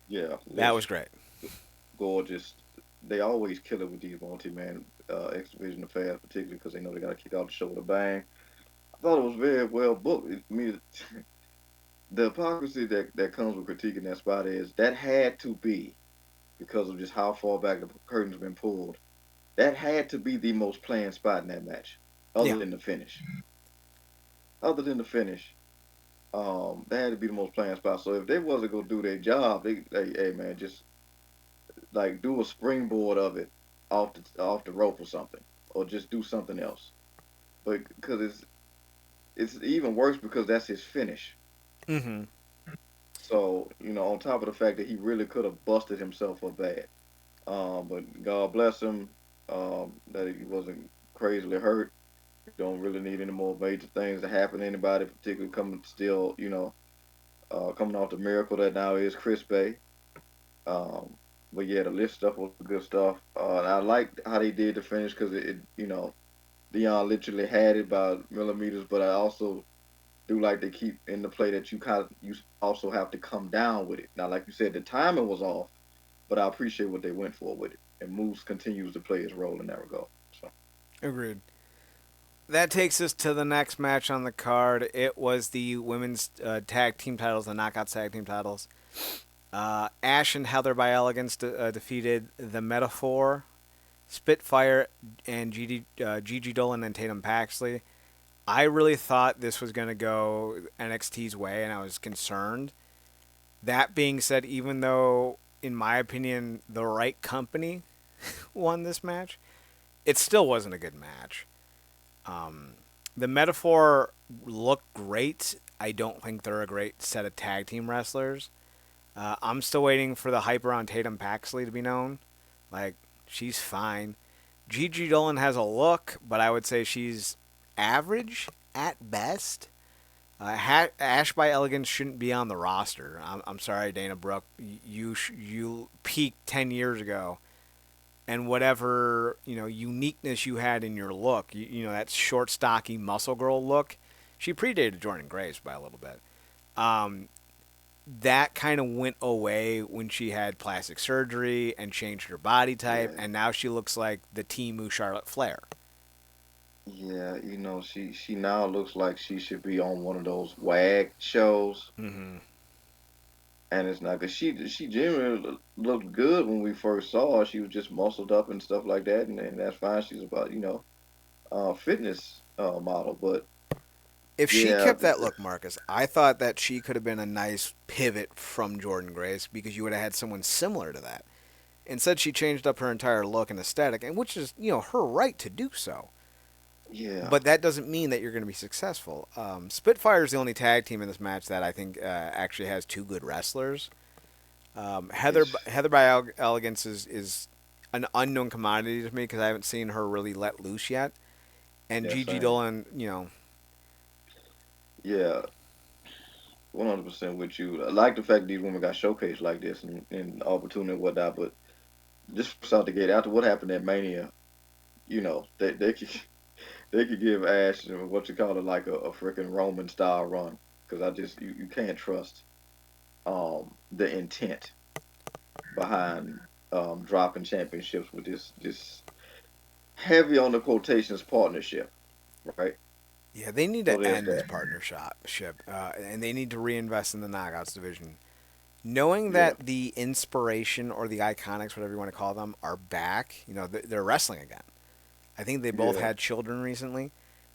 Speaker 2: yeah, yeah.
Speaker 1: That was
Speaker 2: Lish,
Speaker 1: great.
Speaker 2: gorgeous. They always kill it with these multi-man X Division affairs, particularly because they know they got to kick out the show with a bang. I thought it was very well booked. I mean, the hypocrisy that comes with critiquing that spot is that had to be because of just how far back the curtain's been pulled. That had to be the most planned spot in that match, other
Speaker 1: Yeah.
Speaker 2: than the finish. Other than the finish, that had to be the most planned spot. So if they wasn't gonna do their job, hey man, just like do a springboard of it off the rope or something, or just do something else. But because it's even worse because that's his finish.
Speaker 1: Mm-hmm.
Speaker 2: So on top of the fact that he really could have busted himself up bad. But God bless him. that he wasn't crazily hurt. You don't really need any more major things to happen to anybody, particularly coming still, coming off the miracle that now is Chris Bay. Um, but yeah, the list stuff was good stuff. And I liked how they did the finish because Dion literally had it by millimeters. But I also do like to keep in the play that you also have to come down with it. Now, like you said, the timing was off, but I appreciate what they went for with it. And Moose continues to play his role in that regard. So
Speaker 1: Agreed. That takes us to the next match on the card. It was the women's tag team titles, the knockout tag team titles. Ash and Heather by Elegance defeated the Metaphor, Spitfire, and Gigi Dolan and Tatum Paxley. I really thought this was going to go NXT's way, and I was concerned. That being said, even though, in my opinion, the right company won this match, it still wasn't a good match. Um, the Metaphor looked great. I don't think they're a great set of tag team wrestlers. I'm still waiting for the hype around Tatum Paxley to be known. Like, she's fine. Gigi Dolan has a look, but I would say she's average at best. Ash by Elegance shouldn't be on the roster. I'm sorry, Dana Brooke. You peaked 10 years ago, and whatever uniqueness you had in your look, that short, stocky muscle girl look, she predated Jordan Grace by a little bit. Um, that kind of went away when she had plastic surgery and changed her body type,
Speaker 2: yeah,
Speaker 1: and now she looks like the Timu Charlotte Flair.
Speaker 2: yeah, she now looks like she should be on one of those WAG shows,
Speaker 1: Mm-hmm.
Speaker 2: and it's not because she genuinely looked good when we first saw her. She was just muscled up and stuff like that, and that's fine. She's about fitness model, but
Speaker 1: If she
Speaker 2: yeah,
Speaker 1: kept that look, Marcus, I thought that she could have been a nice pivot from Jordan Grace because you would have had someone similar to that. Instead, she changed up her entire look and aesthetic, and which is her right to do so.
Speaker 2: yeah,
Speaker 1: But that doesn't mean that you're going to be successful. Spitfire is the only tag team in this match that I think actually has two good wrestlers.
Speaker 2: it's
Speaker 1: Heather by Elegance is an unknown commodity to me because I haven't seen her really let loose yet. And
Speaker 2: yeah,
Speaker 1: Gigi
Speaker 2: same,
Speaker 1: Dolan,
Speaker 2: yeah, 100% with you. I like the fact these women got showcased like this and opportunity and whatnot, but just first out the gate after what happened at Mania, they could they could give Ash what you call it like a freaking Roman style run because you can't trust the intent behind dropping championships with this heavy on the quotations partnership, right?
Speaker 1: yeah, they need
Speaker 2: So
Speaker 1: to
Speaker 2: there's
Speaker 1: end this
Speaker 2: that.
Speaker 1: partnership, and they need to reinvest in the Knockouts division. Knowing
Speaker 2: Yeah,
Speaker 1: that the inspiration or the iconics, whatever you want to call them, are back, they're wrestling again. I think they both
Speaker 2: yeah,
Speaker 1: had children recently.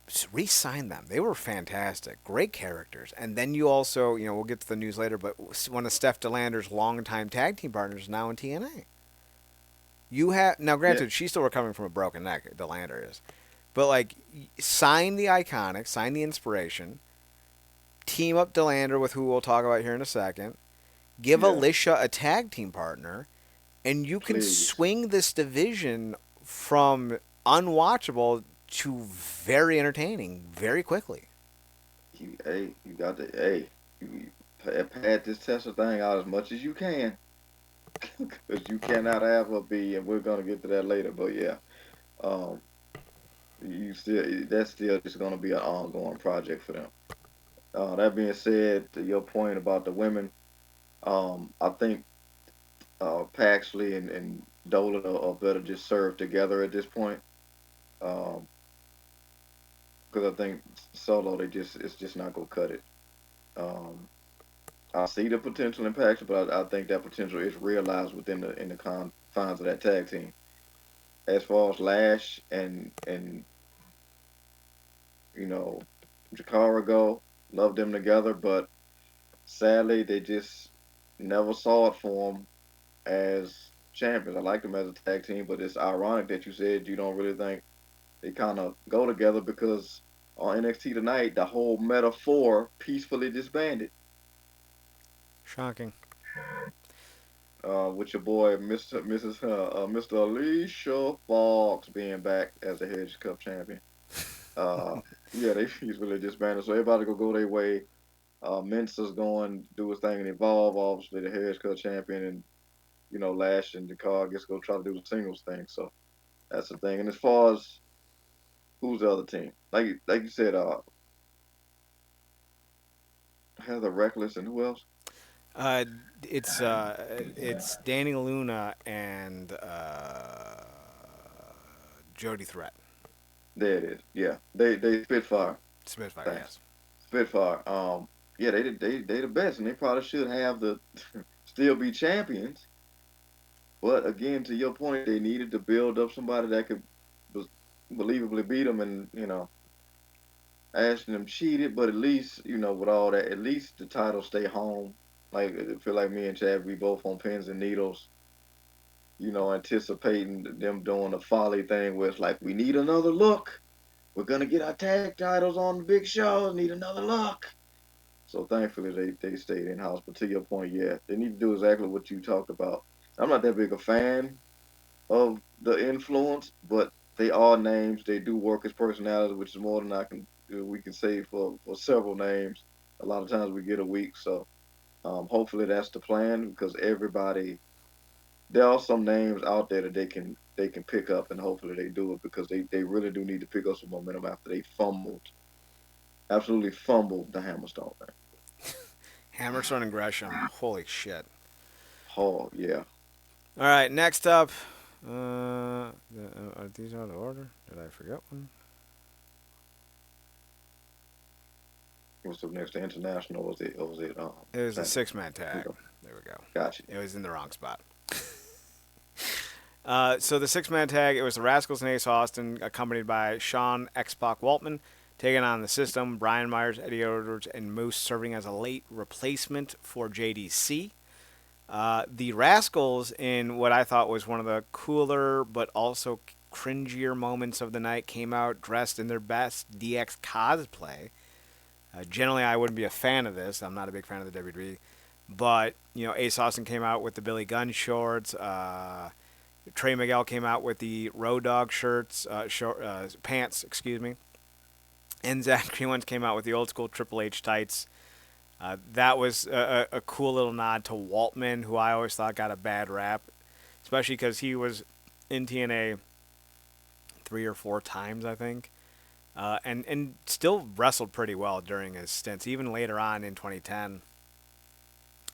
Speaker 1: Just re-sign them. They were fantastic, great characters. And then you also, we'll get to the news later, but one of Steph Delander's longtime tag team partners is now in TNA. You have now,
Speaker 2: yeah,
Speaker 1: granted, she's still recovering from a broken neck. Delander is, but like, sign the iconic, sign the inspiration, team up Delander with who we'll talk about here in a second. Give
Speaker 2: yeah.
Speaker 1: Alicia a tag team partner, and you can
Speaker 2: Please,
Speaker 1: swing this division from unwatchable to very entertaining very quickly.
Speaker 2: you got to pad this Tesla thing out as much as you can, because you cannot have her be, and we're gonna get to that later. But yeah, um, you still that's still just gonna be an ongoing project for them. That being said, to your point about the women, I think Paxley and Dolan are better just served together at this point. Um, because I think solo they just it's just not gonna cut it. Um, I see the potential in Paxley, but I think that potential is realized within the in the confines of that tag team. As far as Lash and you know Jakara go, love them together, but sadly they just never saw it for them as champions. I like them as a tag team, but it's ironic that you said you don't really think they kind of go together because on NXT tonight, the whole metaphor peacefully disbanded.
Speaker 1: Shocking.
Speaker 2: with your boy Mr. Alicia Fox being back as the Heritage Cup champion. Uh, yeah, they he's really disbanded, so everybody go their way. Mensa's going to do his thing and evolve. Obviously, the Heritage Cup champion, and Lash and the car gets to go try to do the singles thing. So that's the thing. And as far as who's the other team, like you said, Heather Reckless and who else?
Speaker 1: Uh, it's Danny Luna and Jody Threat.
Speaker 2: There it is. Yeah, they Spitfire.
Speaker 1: Spitfire,
Speaker 2: Thanks,
Speaker 1: yes.
Speaker 2: Spitfire. Yeah, they the best, and they probably should have the still be champions. But again, to your point, they needed to build up somebody that could believably beat them, and Ashton them cheated, but at least with all that, at least the title stay home. Like I feel like me and Chad, we both on pins and needles, anticipating them doing a folly thing where it's like we need another look. We're gonna get our tag titles on the big shows. Need another look. So thankfully they stayed in house. But to your point, yeah, they need to do exactly what you talked about. I'm not that big a fan of the influence, but they are names. They do work as personalities, which is more than I can we can say for several names. A lot of times we get a week, so hopefully that's the plan because everybody there are some names out there that they can pick up, and hopefully they do it because they really do need to pick up some momentum after they absolutely fumbled the Hammerstone thing.
Speaker 1: Hammerstone and Gresham. Holy shit.
Speaker 2: Oh yeah,
Speaker 1: All right, next up. Are these out of order? Did I forget one?
Speaker 2: what's the next? The international was it
Speaker 1: It was a
Speaker 2: tag?
Speaker 1: six-man
Speaker 2: Here we
Speaker 1: tag.
Speaker 2: go.
Speaker 1: There we go.
Speaker 2: Gotcha.
Speaker 1: It was in the wrong spot. So the six-man tag, it was the Rascals and Ace Austin, accompanied by Sean X-Pac Waltman, taking on the System, Brian Myers, Eddie Edwards, and Moose, serving as a late replacement for JDC. The Rascals, in what I thought was one of the cooler but also cringier moments of the night, came out dressed in their best DX cosplay. Generally, I wouldn't be a fan of this. I'm not a big fan of the WWE. But, Ace Austin came out with the Billy Gunn shorts. Trey Miguel came out with the Road Dog shirts, pants, excuse me. And Zachary Wentz came out with the old school Triple H tights. That was a cool little nod to Waltman, who I always thought got a bad rap, especially because he was in TNA 3 or 4 times, I think, and still wrestled pretty well during his stints. Even later on in 2010,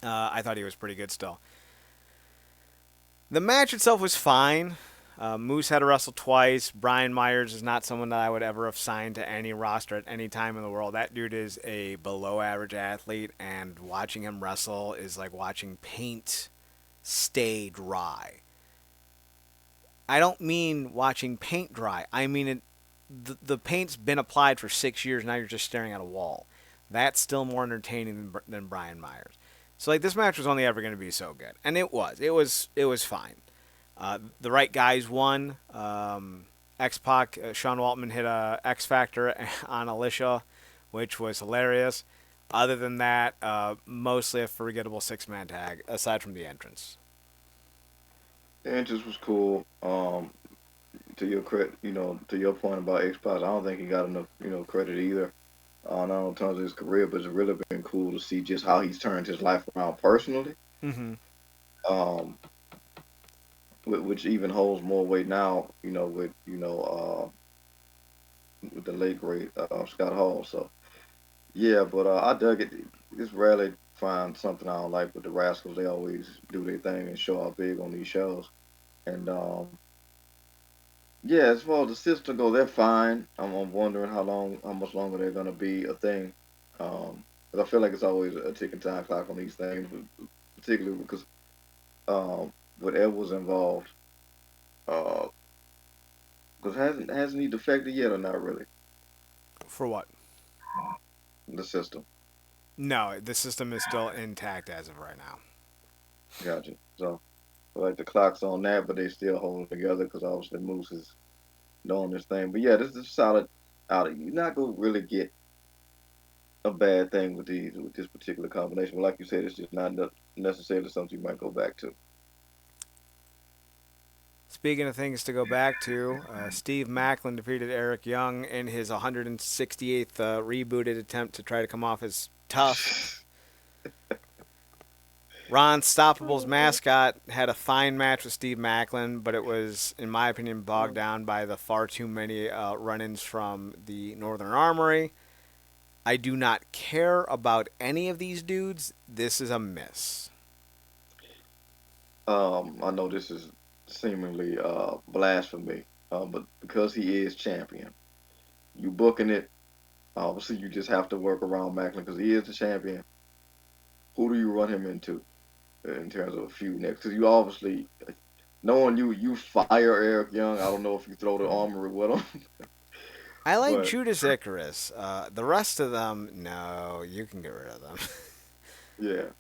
Speaker 1: I thought he was pretty good still. The match itself was fine. Moose had to wrestle twice. Brian Myers is not someone that I would ever have signed to any roster at any time in the world. That dude is a below average athlete, and watching him wrestle is like watching paint stay dry. I don't mean watching paint dry. I mean the paint's been applied for 6 years. Now you're just staring at a wall. That's still more entertaining than Brian Myers. So like this match was only ever going to be so good, and it was. It was fine. The right guys won. X Pac, Sean Waltman hit a X Factor on Alicia, which was hilarious. Other than that, mostly a forgettable six-man tag, aside from the entrance.
Speaker 2: The entrance was cool. To your credit, to your point about X Pac, I don't think he got enough, credit either. Not in terms of his career, but it's really been cool to see just how he's turned his life around personally.
Speaker 1: Mm-hmm.
Speaker 2: Um, which even holds more weight now, with the late great Scott Hall. So yeah, but I dug it. It's rarely find something I don't like with the Rascals. They always do their thing and show up big on these shows. And yeah, as far as the system go, they're fine. I'm wondering how much longer they're gonna be a thing. Because I feel like it's always a ticking time clock on these things, particularly because um, with Edwards involved. Because hasn't he defected yet or not really
Speaker 1: For what?
Speaker 2: the system?
Speaker 1: No, the system is still intact as of right now.
Speaker 2: Gotcha. So like the clock's on that, but they still holding together because obviously Moose is doing this thing. But yeah, this is solid. Out. You're not gonna really get a bad thing with this particular combination. But like you said, it's just not necessarily something you might go back to.
Speaker 1: Speaking of things to go back to, Steve Macklin defeated Eric Young in his 168th rebooted attempt to try to come off as tough. Ron Stoppable's mascot had a fine match with Steve Macklin, but it was, in my opinion, bogged down by the far too many run ins from the Northern Armory. I do not care about any of these dudes. This is a miss.
Speaker 2: I know this is seemingly blasphemy, but because he is champion, you booking it. Obviously, you just have to work around Macklin because he is the champion. Who do you run him into in terms of a feud next? Because you obviously, knowing you, you fire Eric Young. I don't know if you throw the armory with him,
Speaker 1: I like
Speaker 2: but
Speaker 1: Judas Icarus. The rest of them, no, you can get rid of them.
Speaker 2: yeah.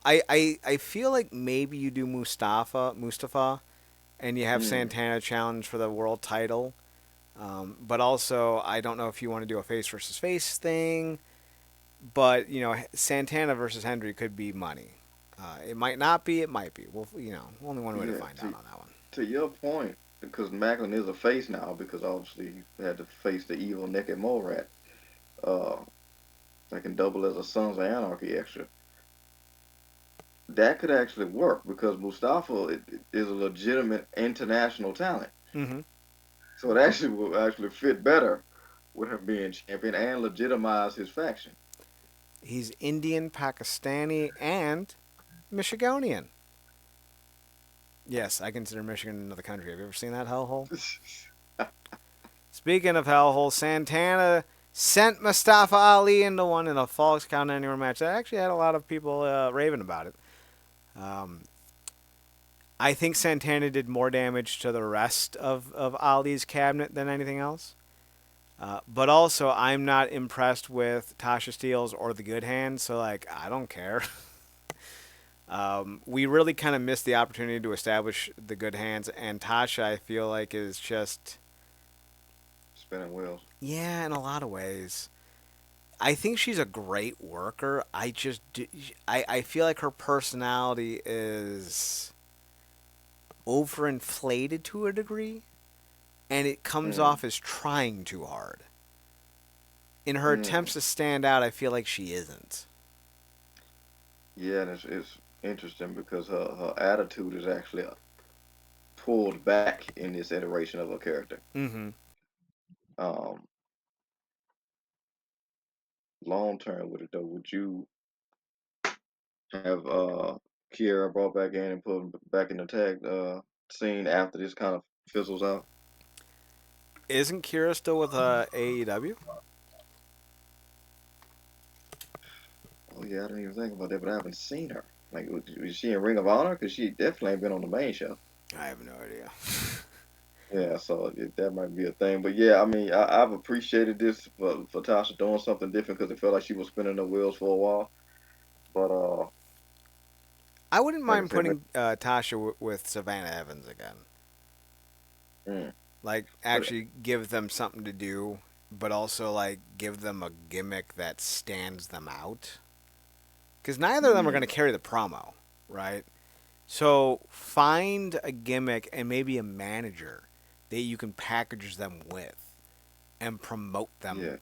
Speaker 1: I feel like maybe you do Mustafa, and you have
Speaker 2: Mm,
Speaker 1: Santana challenge for the world title. But also, I don't know if you want to do a face versus face thing. But Santana versus Hendry could be money. It might not be. It might be. Well, only one way to
Speaker 2: yeah.
Speaker 1: find out on that one.
Speaker 2: To your point, because Macklin is a face now, because obviously he had to face the evil naked mole rat. Uh, that can double as a Sons of Anarchy extra. That could actually work because Mustafa is a legitimate international talent.
Speaker 1: Mm-hmm.
Speaker 2: So it actually will actually fit better with him being champion and legitimize his faction.
Speaker 1: He's Indian, Pakistani, and Michigonian. Yes, I consider Michigan another country. Have you ever seen that hellhole? Speaking of hellhole, Santana sent Mustafa Ali into one in a Falls Count Anywhere match. That actually had a lot of people raving about it. Um, I think Santana did more damage to the rest of Ali's cabinet than anything else. But also, I'm not impressed with Tasha Steeles or the Good Hand, so like I don't care. We really kind of missed the opportunity to establish the Good Hands, and Tasha, I feel like, is just
Speaker 2: Spinning wheels.
Speaker 1: yeah, in a lot of ways. I think she's a great worker. I feel like her personality is overinflated to a degree, and it comes
Speaker 2: Mm,
Speaker 1: off as trying too hard. In her
Speaker 2: mm.
Speaker 1: attempts to stand out, I feel like she isn't.
Speaker 2: Yeah, and it's interesting because her attitude is actually pulled back in this iteration of her character.
Speaker 1: Mm-hmm.
Speaker 2: Um, Long term with it though, would you have Kiera brought back in and put him back in the tag scene after this kind of fizzles out?
Speaker 1: Isn't Kira still with AEW?
Speaker 2: Oh yeah, I didn't even think about that, but I haven't seen her. Like, was she in Ring of Honor? Because she definitely ain't been on the main show.
Speaker 1: I have no idea.
Speaker 2: Yeah, so that might be a thing. But yeah, I mean, I've appreciated this for Tasha doing something different because it felt like she was spinning her wheels for a while. But
Speaker 1: I wouldn't
Speaker 2: like I
Speaker 1: mind
Speaker 2: said,
Speaker 1: putting Tasha with Savannah Evans again.
Speaker 2: mm,
Speaker 1: Like,
Speaker 2: but
Speaker 1: actually give them something to do, but also, like, give them a gimmick that stands them out. Because neither of them are going to
Speaker 2: mm,
Speaker 1: carry the promo, right? So find a gimmick and maybe a manager that you can package them with and promote them
Speaker 2: yeah,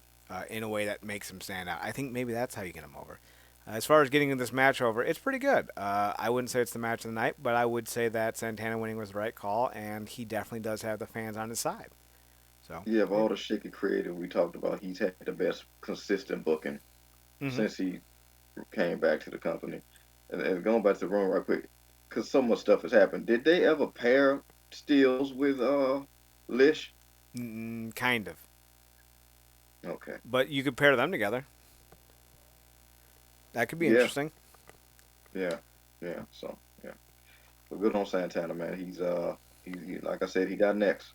Speaker 1: in a way that makes them stand out. I think maybe that's how you get them over. As far as getting this match over, it's pretty good. I wouldn't say it's the match of the night, but I would say that Santana winning was the right call, and he definitely does have the fans on his side. So,
Speaker 2: yeah. Of
Speaker 1: yeah.
Speaker 2: all the shaky creative we talked about, he's had the best consistent booking
Speaker 1: Mm-hmm.
Speaker 2: since he came back to the company. And going back to the room right quick, because so much stuff has happened. Did they ever pair Steels with Lish?
Speaker 1: Kind of.
Speaker 2: Okay.
Speaker 1: But you could pair them together. That could be
Speaker 2: Yeah,
Speaker 1: interesting.
Speaker 2: yeah, yeah. So yeah, but good on Santana, man. Like I said, he got next.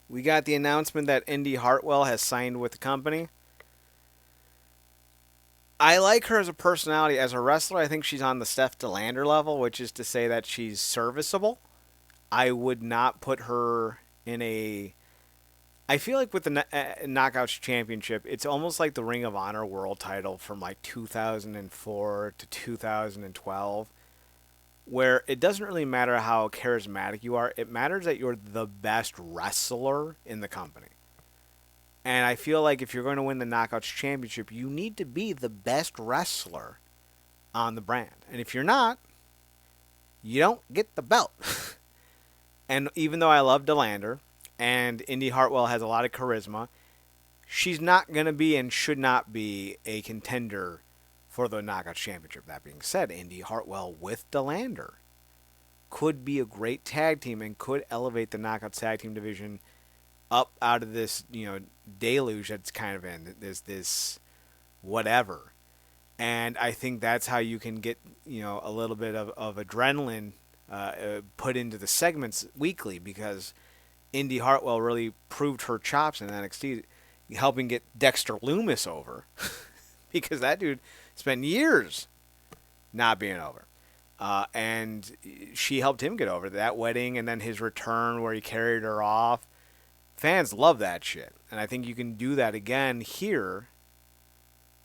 Speaker 1: We got the announcement that Indy Hartwell has signed with the company. I like her as a personality. As a wrestler, I think she's on the Steph DeLander level, which is to say that she's serviceable. I would not put her in a. I feel like with the Knockouts Championship, it's almost like the Ring of Honor World Title from like 2004 to 2012, where it doesn't really matter how charismatic you are. It matters that you're the best wrestler in the company. And I feel like if you're going to win the Knockouts Championship, you need to be the best wrestler on the brand. And if you're not, you don't get the belt. And even though I love Delander and Indy Hartwell has a lot of charisma, she's not going to be and should not be a contender for the Knockouts Championship. That being said, Indy Hartwell with Delander could be a great tag team and could elevate the Knockouts tag team division up out of this, deluge that's kind of in this whatever. And I think that's how you can get, a little bit of adrenaline put into the segments weekly, because Indy Hartwell really proved her chops in NXT, helping get Dexter Loomis over because that dude spent years not being over. And she helped him get over that wedding and then his return where he carried her off. Fans love that shit. And I think you can do that again here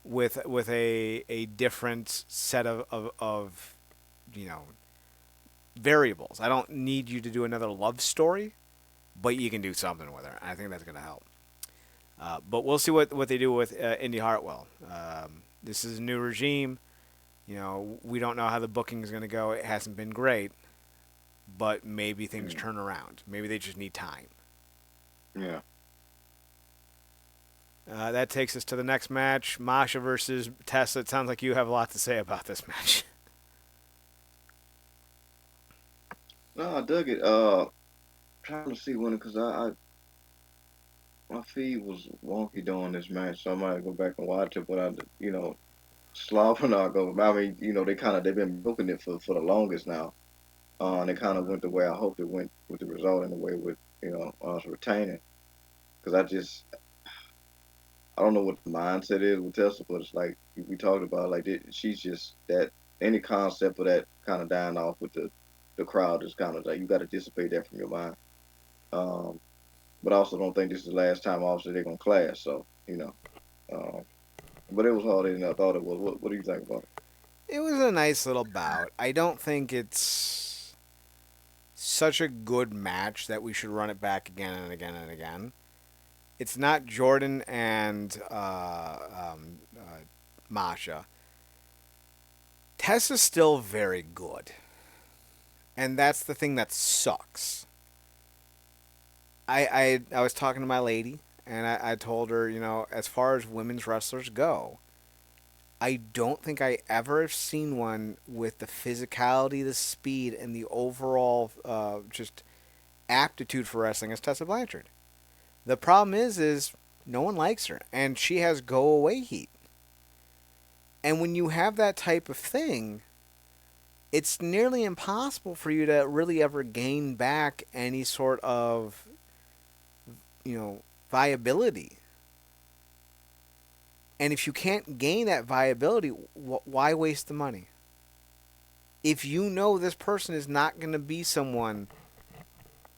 Speaker 1: with a different set of variables. I don't need you to do another love story, but you can do something with her. I think that's going to help. But we'll see what they do with Indy Hartwell. This is a new regime. We don't know how the booking is going to go. It hasn't been great, but maybe things turn around. Maybe they just need time.
Speaker 2: Yeah.
Speaker 1: That takes us to the next match, Masha versus Tessa. It sounds like you have a lot to say about this match.
Speaker 2: No, I dug it. Trying to see when, because I my feed was wonky during this match, so I might go back and watch it. But Slav and I go. I mean, they've been booking it for the longest now. And it kind of went the way I hoped it went with the result, in the way with us retaining. Because I don't know what the mindset is with Tesla, but it's like we talked about. Like she's just that, any concept of that kind of dying off with the crowd is kind of like, you got to dissipate that from your mind. Um, but I also don't think this is the last time obviously they're gonna clash. So um, but it was harder than I thought it was. What do you think about it?
Speaker 1: It was a nice little bout. I don't think it's such a good match that we should run it back again and again and again. It's not Jordan and Masha. Tessa's still very good. And that's the thing that sucks. I was talking to my lady, and I told her, as far as women's wrestlers go, I don't think I ever have seen one with the physicality, the speed, and the overall just aptitude for wrestling as Tessa Blanchard. The problem is no one likes her, and she has go away heat. And when you have that type of thing, it's nearly impossible for you to really ever gain back any sort of, viability. And if you can't gain that viability, why waste the money? If you know this person is not going to be someone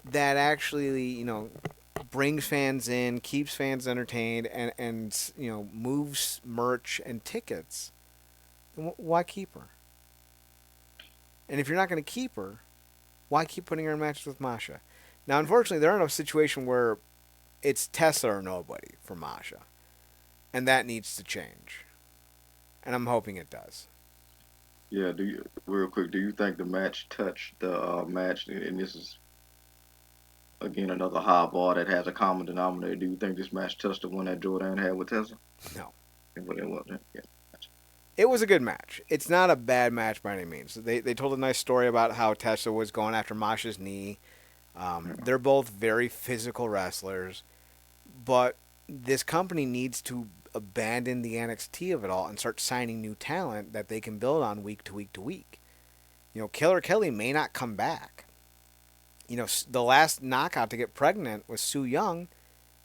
Speaker 1: that actually, brings fans in, keeps fans entertained, and moves merch and tickets, then why keep her? And if you're not going to keep her, why keep putting her in matches with Masha? Now, unfortunately, they're in a situation where it's Tessa or nobody for Masha. And that needs to change. And I'm hoping it does.
Speaker 2: Yeah. Do you, real quick? Do you think the match touched the match? And this is again another high bar that has a common denominator. Do you think this match touched the one that Jordan had with Tessa?
Speaker 1: No.
Speaker 2: It wasn't. Yeah.
Speaker 1: It was a good match. It's not a bad match by any means. They told a nice story about how Tessa was going after Masha's knee. They're both very physical wrestlers. But this company needs to abandon the NXT of it all and start signing new talent that they can build on week to week to week. Killer Kelly may not come back. The last knockout to get pregnant was Sue Young.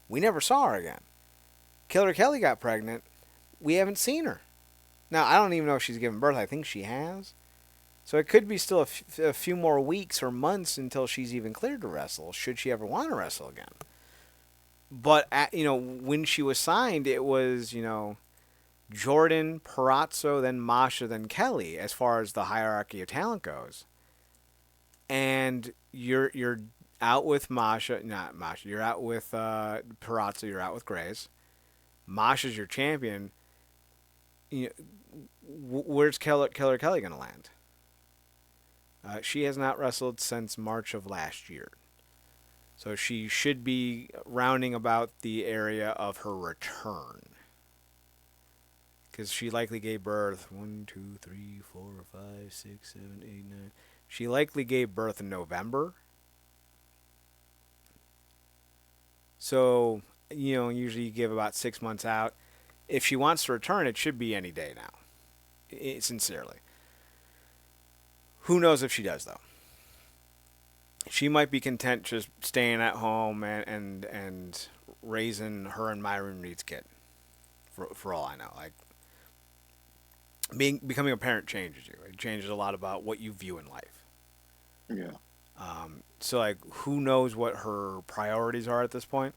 Speaker 1: We never saw her again. Killer Kelly got pregnant. We haven't seen her. Now, I don't even know if she's given birth. I think she has. So it could be still a few more weeks or months until she's even cleared to wrestle, should she ever want to wrestle again. But, when she was signed, it was, Jordan, Perazzo, then Masha, then Kelly, as far as the hierarchy of talent goes. and you're out with Masha, not Masha. You're out with Perazzo. You're out with Grace. Masha's your champion. You know, where's Killer Kelly gonna land? She has not wrestled since March of last year. So she should be rounding about the area of her return. Because she likely gave birth 1, 2, 3, 4, 5, 6, 7, 8, 9. She likely gave birth in November. So, usually you give about 6 months out. If she wants to return, it should be any day now. Sincerely. Who knows if she does, though? She might be content just staying at home and raising her and Myron Reed's kid. For all I know, like becoming a parent changes you. It changes a lot about what you view in life.
Speaker 2: Yeah.
Speaker 1: So like, who knows what her priorities are at this point,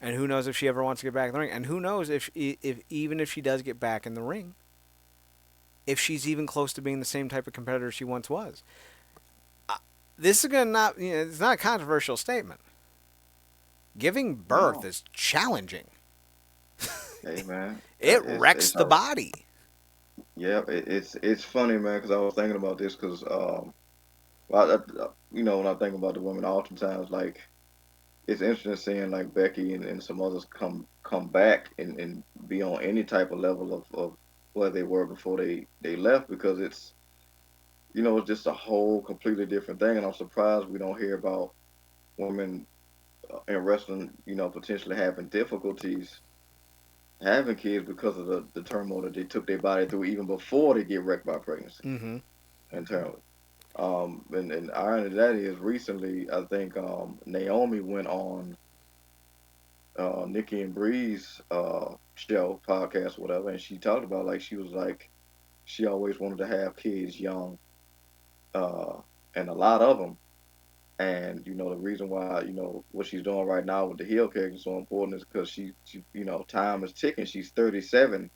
Speaker 1: and who knows if she ever wants to get back in the ring, and who knows if even if she does get back in the ring, if she's even close to being the same type of competitor she once was. This is gonna not, it's not a controversial statement. Giving birth
Speaker 2: No.
Speaker 1: is challenging.
Speaker 2: Hey man,
Speaker 1: It wrecks
Speaker 2: it's
Speaker 1: the body.
Speaker 2: yeah. It's funny, man, because I was thinking about this because well, when I think about the women, oftentimes like it's interesting seeing like Becky and some others come back and be on any type of level of where they were before they left because it's just a whole completely different thing, and I'm surprised we don't hear about women in wrestling, potentially having difficulties having kids because of the turmoil that they took their body through even before they get wrecked by pregnancy
Speaker 1: Mm-hmm.
Speaker 2: internally. And irony of that is recently I think Naomi went on Nikki and Bree's show, podcast, whatever, and she talked about like she was like she always wanted to have kids young, uh, and a lot of them. And the reason why what she's doing right now with the heel character is so important is because she time is ticking. She's 37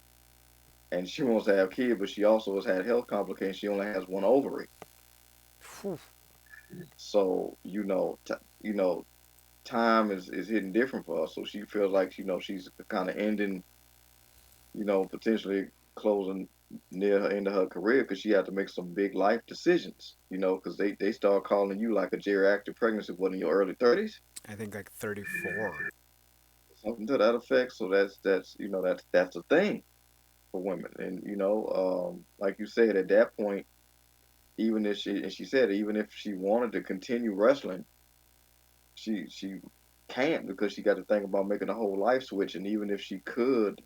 Speaker 2: and she wants to have kids, but she also has had health complications. She only has one ovary,
Speaker 1: Whew.
Speaker 2: so time is hitting different for her. So she feels like she's kind of ending, potentially closing near her end of her career because she had to make some big life decisions. Because they start calling you like a geriatric pregnancy, what in your early 30s,
Speaker 1: I think like 34.
Speaker 2: something to that effect. So that's a thing for women, and like you said, at that point, even if she said even if she wanted to continue wrestling, she can't because she got to think about making a whole life switch. And even if she could,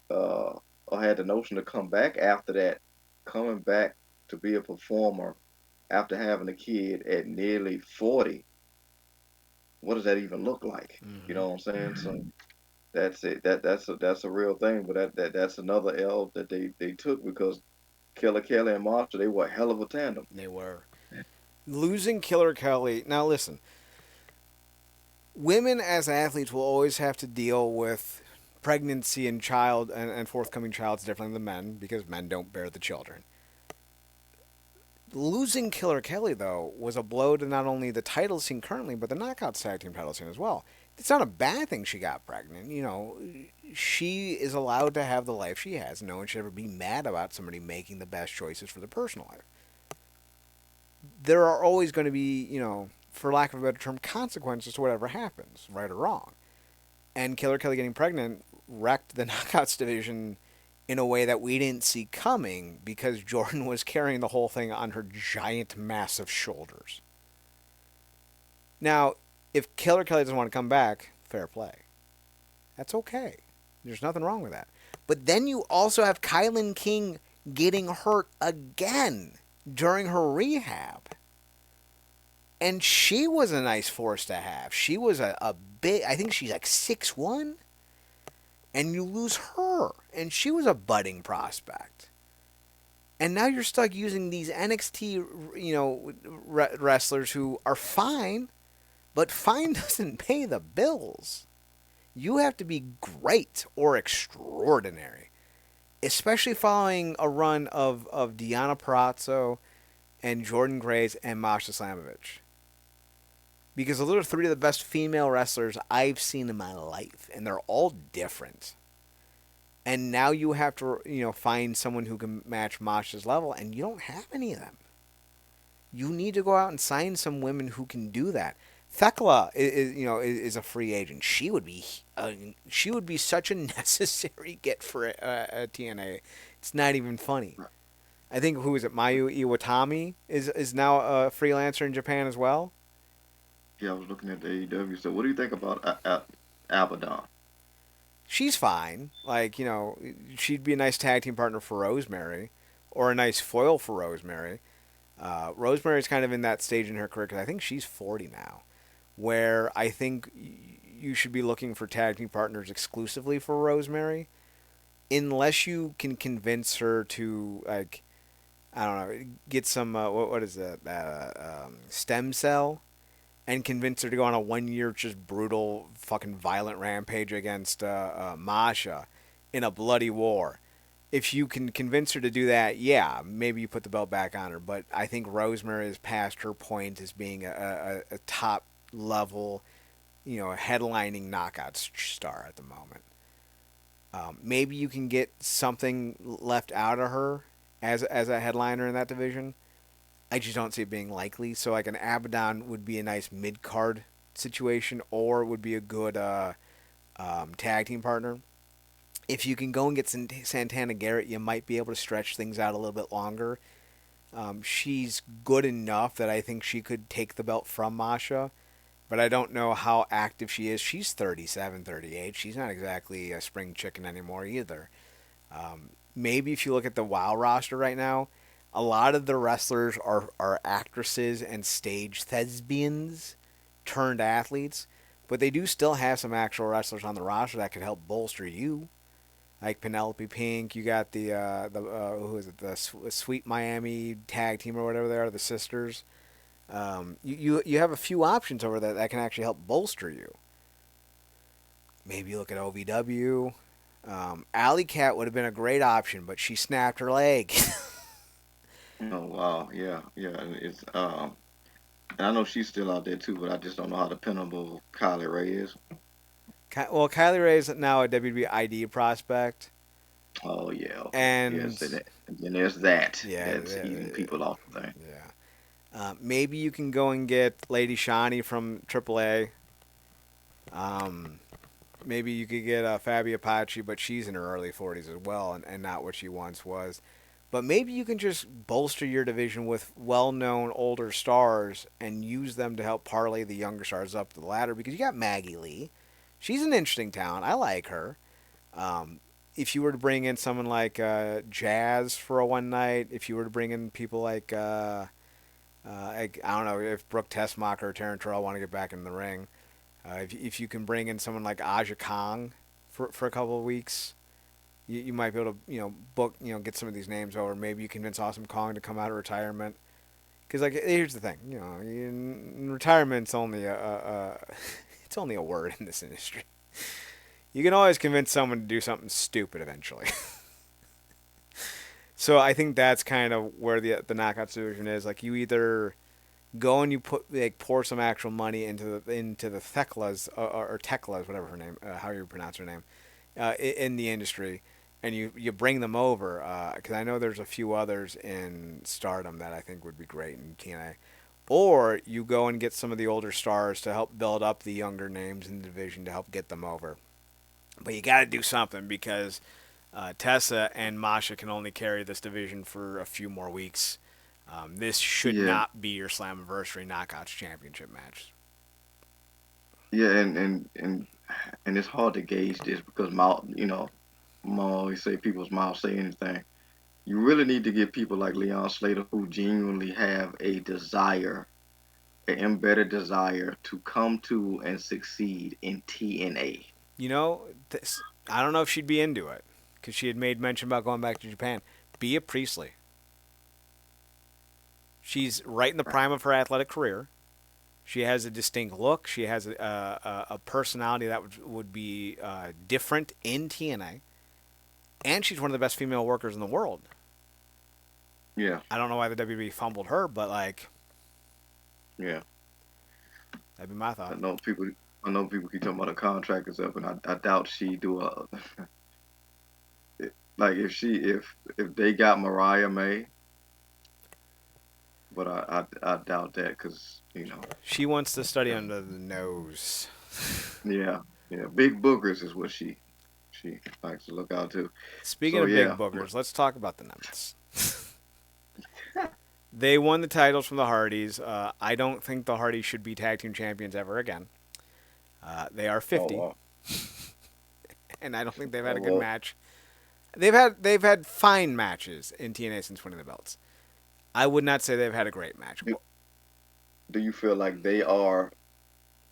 Speaker 2: uh, or had the notion to come back after that, coming back to be a performer after having a kid at nearly 40, what does that even look like? You
Speaker 1: Mm-hmm.
Speaker 2: know what I'm saying? So that's it. That's a real thing. But that's another L that they took because Killer Kelly and Monster, they were a hell of a tandem.
Speaker 1: They were losing Killer Kelly. Now listen, women as athletes will always have to deal with pregnancy and child and forthcoming child's different than men because men don't bear the children. Losing Killer Kelly, though, was a blow to not only the title scene currently, but the Knockouts Tag Team title scene as well. It's not a bad thing she got pregnant. She is allowed to have the life she has. No one should ever be mad about somebody making the best choices for their personal life. There are always going to be, for lack of a better term, consequences to whatever happens, right or wrong. And Killer Kelly getting pregnant wrecked the Knockouts division in a way that we didn't see coming because Jordan was carrying the whole thing on her giant, massive shoulders. Now, if Killer Kelly doesn't want to come back, fair play. That's okay. There's nothing wrong with that. But then you also have Kylan King getting hurt again during her rehab. And she was a nice force to have. She was a big, I think she's like 6'1", and you lose her. And she was a budding prospect. And now you're stuck using these NXT, wrestlers who are fine, but fine doesn't pay the bills. You have to be great or extraordinary, especially following a run of Deonna Purrazzo
Speaker 3: and Jordan Grace and Masha Slamovich. Because those are three of the best female wrestlers I've seen in my life, and they're all different. And now you have to, find someone who can match Masha's level, and you don't have any of them. You need to go out and sign some women who can do that. Thekla is a free agent. She would be such a necessary get for a TNA. It's not even funny. I think who is it? Mayu Iwatani is now a freelancer in Japan as well.
Speaker 2: Yeah, I was looking at the AEW. So, what do you think about Abaddon?
Speaker 3: She's fine. Like, she'd be a nice tag team partner for Rosemary, or a nice foil for Rosemary. Rosemary's kind of in that stage in her career because I think she's 40 now, where I think you should be looking for tag team partners exclusively for Rosemary, unless you can convince her to, like, I don't know, get some what is that stem cell, and convince her to go on a 1 year just brutal fucking violent rampage against Masha in a bloody war. If you can convince her to do that, yeah, maybe you put the belt back on her. But I think Rosemary is past her point as being a top level, headlining knockout star at the moment. Maybe you can get something left out of her as a headliner in that division. I just don't see it being likely. So like an Abaddon would be a nice mid card situation, or would be a good tag team partner. If you can go and get Santana Garrett, you might be able to stretch things out a little bit longer. She's good enough that I think she could take the belt from Masha, but I don't know how active she is. She's 37, 38. She's not exactly a spring chicken anymore either. Maybe if you look at the WoW roster right now, a lot of the wrestlers are actresses and stage thespians turned athletes, but they do still have some actual wrestlers on the roster that could help bolster you. Like Penelope Pink, you got the who is it, the Sweet Miami tag team or whatever they are, the sisters. You have a few options over there that can actually help bolster you. Maybe you look at OVW. Alley Cat would have been a great option, but she snapped her leg.
Speaker 2: Oh wow, yeah, yeah. And I know she's still out there too, but I just don't know how dependable Kylie Ray is.
Speaker 3: Well, Kylie Ray is now a WWE ID prospect,
Speaker 2: Oh yeah, okay,
Speaker 3: and
Speaker 2: yes, and then there's that.
Speaker 3: yeah,
Speaker 2: That's eating people off the thing.
Speaker 3: yeah. Maybe you can go and get Lady Shani from AAA. Um, Maybe you could get Fabi Apache, but she's in her early 40s as well, and not what she once was. But maybe you can just bolster your division with well-known older stars and use them to help parlay the younger stars up the ladder. Because you got Maggie Lee, she's an interesting talent. I like her. Um, if you were to bring in someone like Jazz for a one night, if you were to bring in people like I don't know if Brooke Tessmacher or Taryn Terrell want to get back in the ring. If you can bring in someone like Aja Kong for a couple of weeks, you might be able to book get some of these names over. Maybe you convince Awesome Kong to come out of retirement. Because like here's the thing, retirement's only it's only a word in this industry. You can always convince someone to do something stupid eventually. So I think that's kind of where the knockout division is. Like you either go and you pour some actual money into the Theklas or Teklas, whatever her name, how you pronounce her name, in the industry, and you bring them over because I know there's a few others in Stardom that I think would be great in TNA. Or you go and get some of the older stars to help build up the younger names in the division to help get them over. But you got to do something because Tessa and Masha can only carry this division for a few more weeks. This should
Speaker 2: Yeah,
Speaker 3: not be your Slammiversary Knockouts Championship match.
Speaker 2: yeah, and it's hard to gauge this because Mom always say people's mouths say anything. You really need to get people like Leon Slater who genuinely have a desire, an embedded desire to come to and succeed in TNA.
Speaker 3: I don't know if she'd be into it because she had made mention about going back to Japan. Be a Priestley. She's right in the prime of her athletic career. She has a distinct look. She has a personality that would be different in TNA. And she's one of the best female workers in the world.
Speaker 2: Yeah,
Speaker 3: I don't know why the WWE fumbled her, but like
Speaker 2: yeah.
Speaker 3: that'd be my
Speaker 2: I
Speaker 3: thought.
Speaker 2: know people. I know people keep talking about a contract is up, and I doubt she do a like if they got Mariah May, but I doubt that because
Speaker 3: She wants to study
Speaker 2: because
Speaker 3: under the nose.
Speaker 2: yeah, yeah, big boogers is what she likes to look out to.
Speaker 3: Speaking
Speaker 2: So
Speaker 3: of big
Speaker 2: yeah, but
Speaker 3: boogers, let's talk about the Nemeths. They won the titles from the Hardys. I don't think the Hardys should be tag team champions ever again. They are
Speaker 2: oh
Speaker 3: 50,
Speaker 2: wow,
Speaker 3: and I don't think they've had a good
Speaker 2: well,
Speaker 3: match. They've had fine matches in TNA since winning the belts. I would not say they've had a great match.
Speaker 2: do, do you feel like they are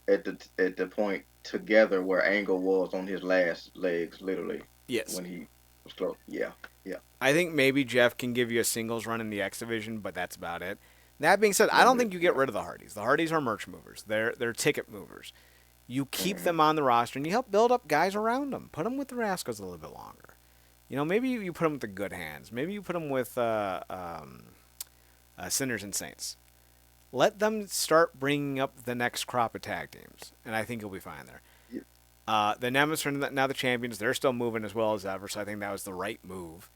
Speaker 2: at the point together where Angle was on his last legs, literally
Speaker 3: Yes,
Speaker 2: when he was close? Yeah, yeah,
Speaker 3: I think maybe Jeff can give you a singles run in the X division, but that's about it. That being said, I don't think you get
Speaker 2: yeah.
Speaker 3: rid of the Hardys. The Hardys are merch movers. They're ticket movers. You keep
Speaker 2: Hmm.
Speaker 3: them on the roster and you help build up guys around them. Put them with the Rascals a little bit longer. Maybe you put them with the good hands. Maybe you put them with Sinners and Saints. Let them start bringing up the next crop of tag teams, and I think you'll be fine there.
Speaker 2: Yeah,
Speaker 3: The Nemesis are now the champions. They're still moving as well as ever, so I think that was the right move.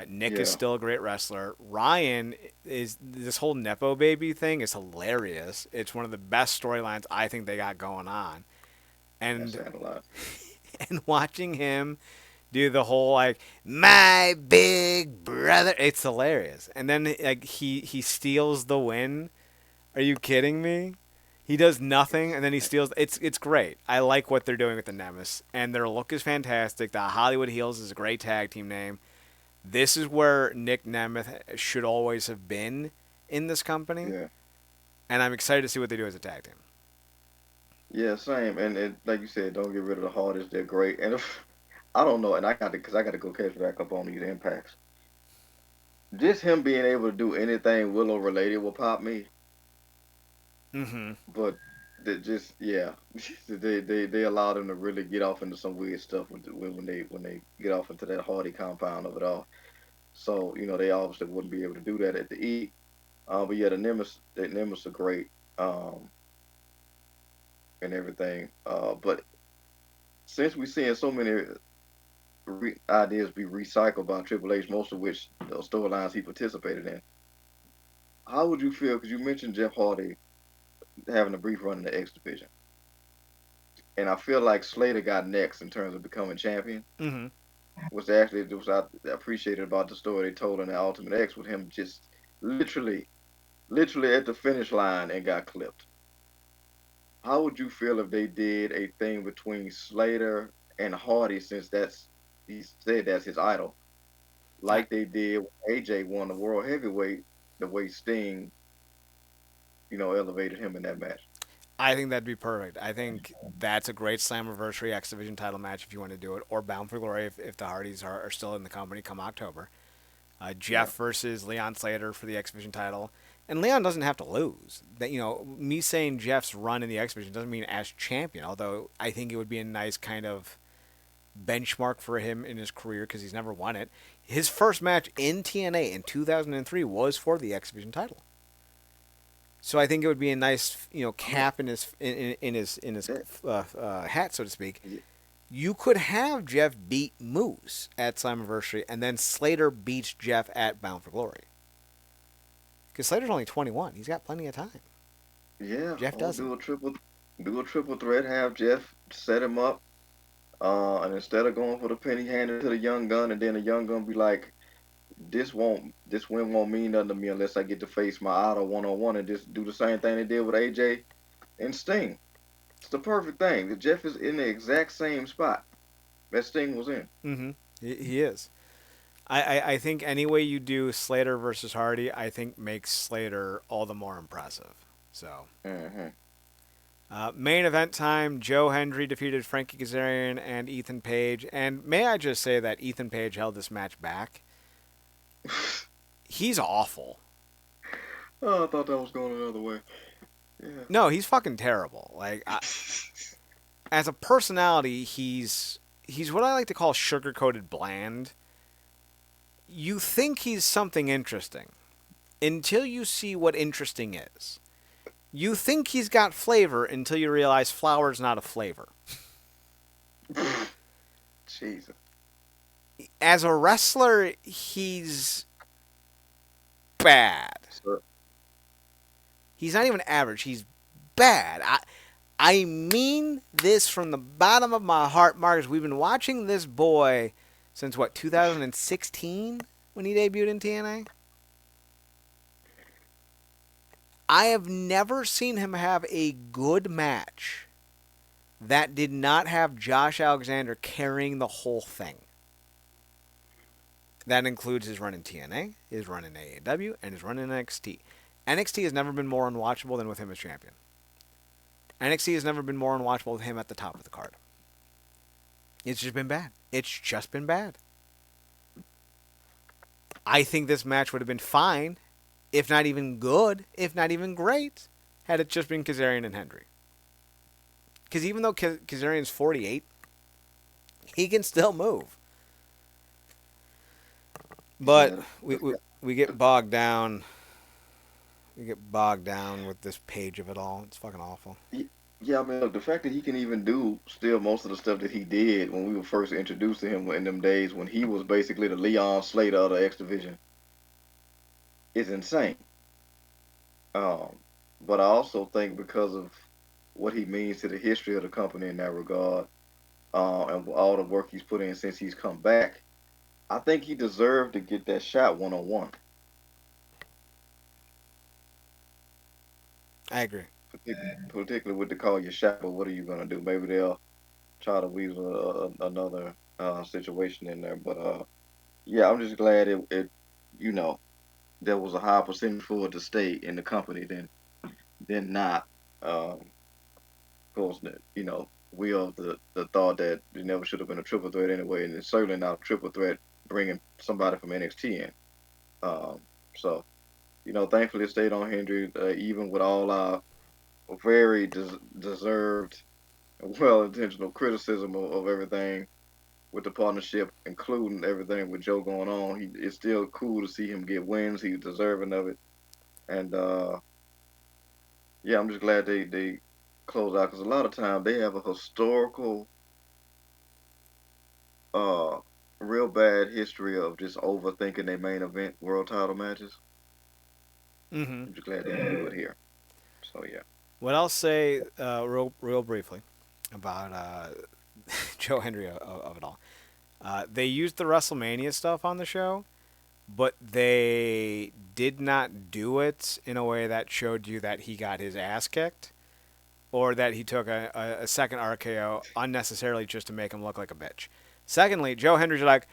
Speaker 3: Nick is
Speaker 2: yeah,
Speaker 3: still a great wrestler. Ryan is this whole Nepo baby thing is hilarious. It's one of the best storylines I think they got going on.
Speaker 2: that's
Speaker 3: And
Speaker 2: sad a lot.
Speaker 3: and watching him do the whole like my big brother, it's hilarious. And then like he steals the win. Are you kidding me? He does nothing and then he steals. It's great. I like what they're doing with the Nemesis, and their look is fantastic. The Hollywood Heels is a great tag team name. This is where Nick Nemeth should always have been in this company,
Speaker 2: Yeah,
Speaker 3: and I'm excited to see what they do as a tag team.
Speaker 2: yeah, same. And like you said, don't get rid of the hardest. They're great. And if I don't know, and I got to go catch back up on these impacts. Just him being able to do anything Willow related will pop me.
Speaker 3: Mm-hmm.
Speaker 2: But just yeah, they allow them to really get off into some weird stuff when they get off into that Hardy compound of it all. So they obviously wouldn't be able to do that at the E. But yeah, the Nimbus are great and everything. But since we're seeing so many ideas be recycled by Triple H, most of which those storylines he participated in, how would you feel? Because you mentioned Jeff Hardy having a brief run in the X division, and I feel like Slater got next in terms of becoming champion.
Speaker 3: Mm-hmm.
Speaker 2: Was actually was I appreciated about the story they told in the Ultimate X with him just literally, literally at the finish line and got clipped. How would you feel if they did a thing between Slater and Hardy, since he said that's his idol,
Speaker 3: I,
Speaker 2: like they did when AJ won the World Heavyweight, the way Sting, elevated him in that match.
Speaker 3: I think that'd be perfect. I think that's a great Slammiversary X Division title match if you want to do it, or Bound for Glory if the Hardys are still in the company come October.
Speaker 2: Yeah,
Speaker 3: Jeff versus Leon Slater for the X Division title, and Leon doesn't have to lose. That me saying Jeff's run in the X Division doesn't mean as champion. Although I think it would be a nice kind of benchmark for him in his career because he's never won it. His first match in TNA in 2003 was for the X Division title. So I think it would be a nice,
Speaker 2: oh,
Speaker 3: cap in his
Speaker 2: that,
Speaker 3: hat, so to speak.
Speaker 2: yeah,
Speaker 3: You could have Jeff beat Moose at Slammiversary, and then Slater beats Jeff at Bound for Glory. Because Slater's only 21. He's got plenty of time.
Speaker 2: yeah.
Speaker 3: Jeff
Speaker 2: Or
Speaker 3: doesn't.
Speaker 2: do a triple threat, have Jeff set him up, and instead of going for the penny, hand it to the young gun, and then the young gun be like, this win won't mean nothing to me unless I get to face my idol 1-on-1, and just do the same thing they did with AJ and Sting. It's the perfect thing. The Jeff is in the exact same spot that Sting was in.
Speaker 3: Mm-hmm. He is. I think any way you do Slater versus Hardy, I think makes Slater all the more impressive. So,
Speaker 2: Hmm.
Speaker 3: main event time: Joe Hendry defeated Frankie Kazarian and Ethan Page. And may I just say that Ethan Page held this match back? He's awful.
Speaker 2: Oh, I thought that was going another way. Yeah.
Speaker 3: No, he's fucking terrible. Like as a personality, he's what I like to call sugar coated bland. You think he's something interesting, until you see what interesting is. You think he's got flavor until you realize flour's not a flavor.
Speaker 2: Jesus.
Speaker 3: As a wrestler, he's bad.
Speaker 2: So,
Speaker 3: He's not even average. He's bad. I mean this from the bottom of my heart, Marcus. We've been watching this boy since what, 2016 when he debuted in TNA? I have never seen him have a good match that did not have Josh Alexander carrying the whole thing. That includes his run in TNA, his run in AEW, and his run in NXT. NXT has never been more unwatchable than with him as champion. NXT has never been more unwatchable with him at the top of the card. It's just been bad. It's just been bad. I think this match would have been fine, if not even good, if not even great, had it just been Kazarian and Hendry. Because even though Kazarian's 48, he can still move. But
Speaker 2: yeah,
Speaker 3: we get bogged down. We get bogged down with this page of it all. It's fucking awful.
Speaker 2: yeah, I mean, look, the fact that he can even do still most of the stuff that he did when we were first introduced to him in them days when he was basically the Leon Slater of the X Division is insane. Um, but I also think because of what he means to the history of the company in that regard, and all the work he's put in since he's come back, I think he deserved to get that shot 1-on-1.
Speaker 3: I agree.
Speaker 2: Particularly with the call your shot, but what are you gonna do? Maybe they'll try to weasel another situation in there. But yeah, I'm just glad it you know there was a higher percentage for it to stay in the company than not. Of course, we of the thought that it never should have been a triple threat anyway, and it's certainly not a triple threat bringing somebody from NXT in. Um, so thankfully it stayed on Hendry, even with all our very deserved, well-intentional criticism of everything with the partnership, including everything with Joe going on. It's still cool to see him get wins. He's deserving of it, and yeah, I'm just glad they close out because a lot of times they have a historical, uh, real bad history of just overthinking their main event world title matches.
Speaker 3: Mm-hmm.
Speaker 2: I'm just glad they didn't do it here. So yeah.
Speaker 3: What I'll say, real briefly, about Joe Hendry of it all. They used the WrestleMania stuff on the show, but they did not do it in a way that showed you that he got his ass kicked or that he took a second RKO unnecessarily just to make him look like a bitch. Secondly, Joe Hendry's like,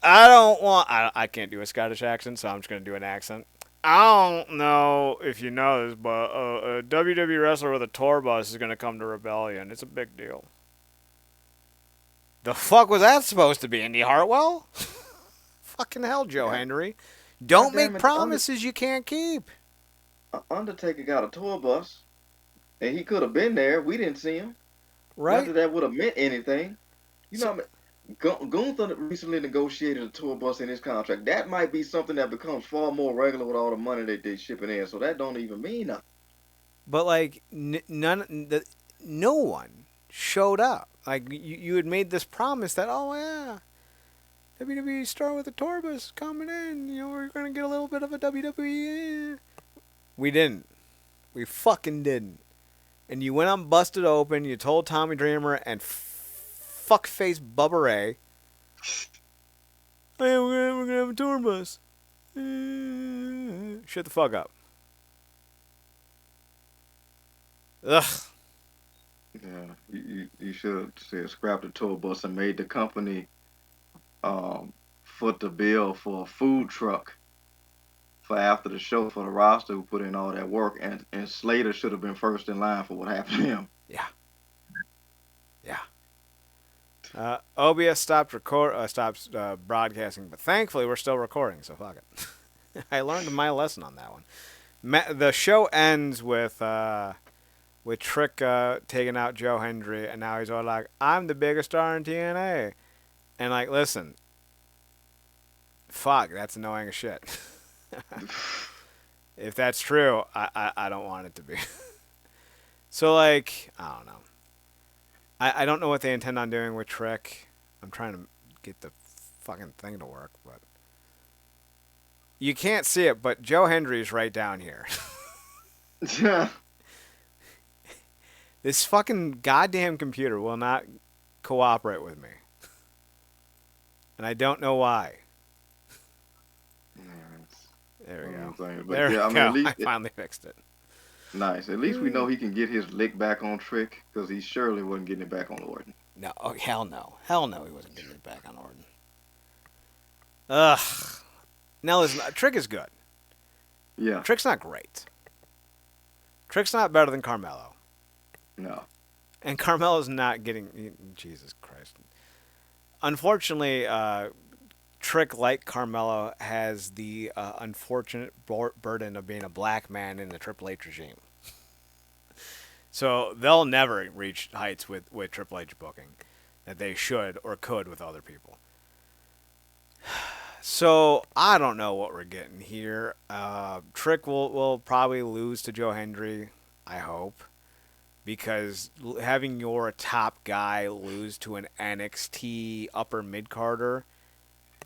Speaker 3: I can't do a Scottish accent, so I'm just going to do an accent. I don't know if you know this, but a WWE wrestler with a tour bus is going to come to Rebellion. It's a big deal. The fuck was that supposed to be, Indy Hartwell? Fucking hell, Joe
Speaker 2: God,
Speaker 3: Henry.
Speaker 2: God
Speaker 3: Don't
Speaker 2: damn
Speaker 3: make
Speaker 2: it,
Speaker 3: promises you can't keep.
Speaker 2: Undertaker got a tour bus, and he could have been there. We didn't see him. Not
Speaker 3: Right?
Speaker 2: that that would have meant anything. You
Speaker 3: So,
Speaker 2: know, Gunther recently negotiated a tour bus in his contract. That might be something that becomes far more regular with all the money that they shipping in. So that don't even mean nothing.
Speaker 3: but like, no one showed up. Like, you had made this promise that, oh, yeah, WWE star with a tour bus coming in. We're going to get a little bit of a WWE. We didn't. We fucking didn't. And you went on Busted Open. You told Tommy Dreamer and fuckface Bubba Ray, "Hey, we're gonna have a tour bus." Shut the fuck up. Ugh.
Speaker 2: Yeah, you should have said scrap the tour bus and made the company foot the bill for a food truck for after the show for the roster who put in all that work, and Slater should have been first in line for what happened to him.
Speaker 3: Yeah. Yeah. OBS stopped broadcasting, but thankfully we're still recording, so fuck it. I learned my lesson on that one. The show ends with Trick taking out Joe Hendry, and now he's all like, "I'm the biggest star in TNA," and listen, fuck, that's annoying as shit. If that's true, I don't want it to be. So like I don't know. I don't know what they intend on doing with Trick. I'm trying to get the fucking thing to work, but you can't see it. But Joe Hendry's right down here.
Speaker 2: Yeah.
Speaker 3: This fucking goddamn computer will not cooperate with me, and I don't know why.
Speaker 2: It's
Speaker 3: There we
Speaker 2: one of
Speaker 3: go.
Speaker 2: them things. But
Speaker 3: There
Speaker 2: yeah, I
Speaker 3: we
Speaker 2: mean,
Speaker 3: go. I finally fixed it.
Speaker 2: nice. At least we know he can get his lick back on Trick because he surely wasn't getting it back on Orton.
Speaker 3: No, oh hell no, hell no, he wasn't getting it back on Orton. Ugh. Now listen, Trick is good.
Speaker 2: Yeah.
Speaker 3: Trick's not great. Trick's not better than Carmelo.
Speaker 2: No.
Speaker 3: And Carmelo's not getting. Jesus Christ. Unfortunately, Trick, like Carmelo, has the unfortunate burden of being a black man in the Triple H regime. So they'll never reach heights with Triple H booking that they should or could with other people. So I don't know what we're getting here. Trick will probably lose to Joe Hendry, I hope, because having your top guy lose to an NXT upper mid carder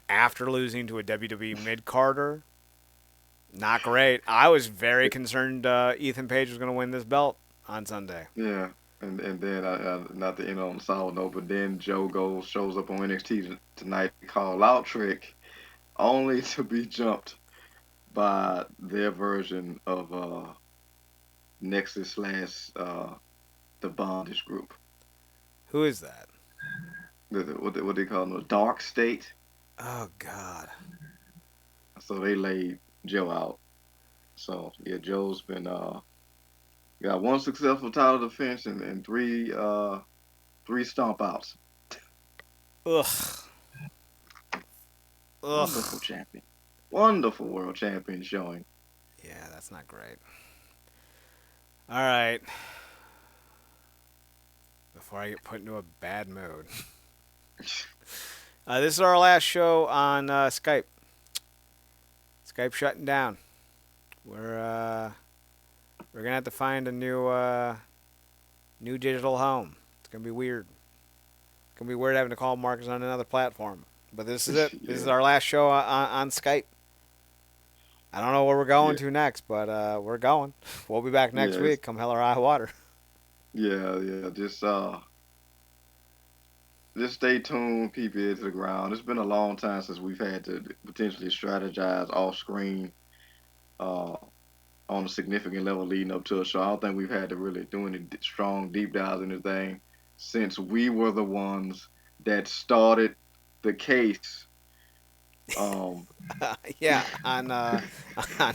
Speaker 3: after losing to a WWE mid carder, not great. I was very concerned Ethan Page was going to win this belt on Sunday.
Speaker 2: Yeah. And then not to end on a sour note, but then Joe goes shows up on NXT tonight to call out Trick, only to be jumped by their version of Nexus slash the Bondage Group.
Speaker 3: Who is that?
Speaker 2: What they call them, the Dark State.
Speaker 3: Oh God.
Speaker 2: So they laid Joe out. So yeah, Joe's been got one successful title defense and three stomp outs.
Speaker 3: Ugh.
Speaker 2: Wonderful
Speaker 3: Ugh.
Speaker 2: champion. Wonderful world champion showing.
Speaker 3: Yeah, that's not great. All right. Before I get put into a bad mood. This is our last show on Skype. Skype shutting down. We're gonna have to find a new digital home. It's gonna be weird. It's gonna be weird having to call Marcus on another platform. But this is it. This is
Speaker 2: Yeah,
Speaker 3: our last show on Skype. I don't know where we're going
Speaker 2: yeah,
Speaker 3: to next, but we're going. We'll be back next
Speaker 2: yeah,
Speaker 3: week. Come hell or high water.
Speaker 2: yeah. Just stay tuned, keep your ear to the ground. It's been a long time since we've had to potentially strategize off screen uh, on a significant level leading up to a show. I don't think we've had to really do any strong deep dives in anything since we were the ones that started the case. Um,
Speaker 3: Yeah, on on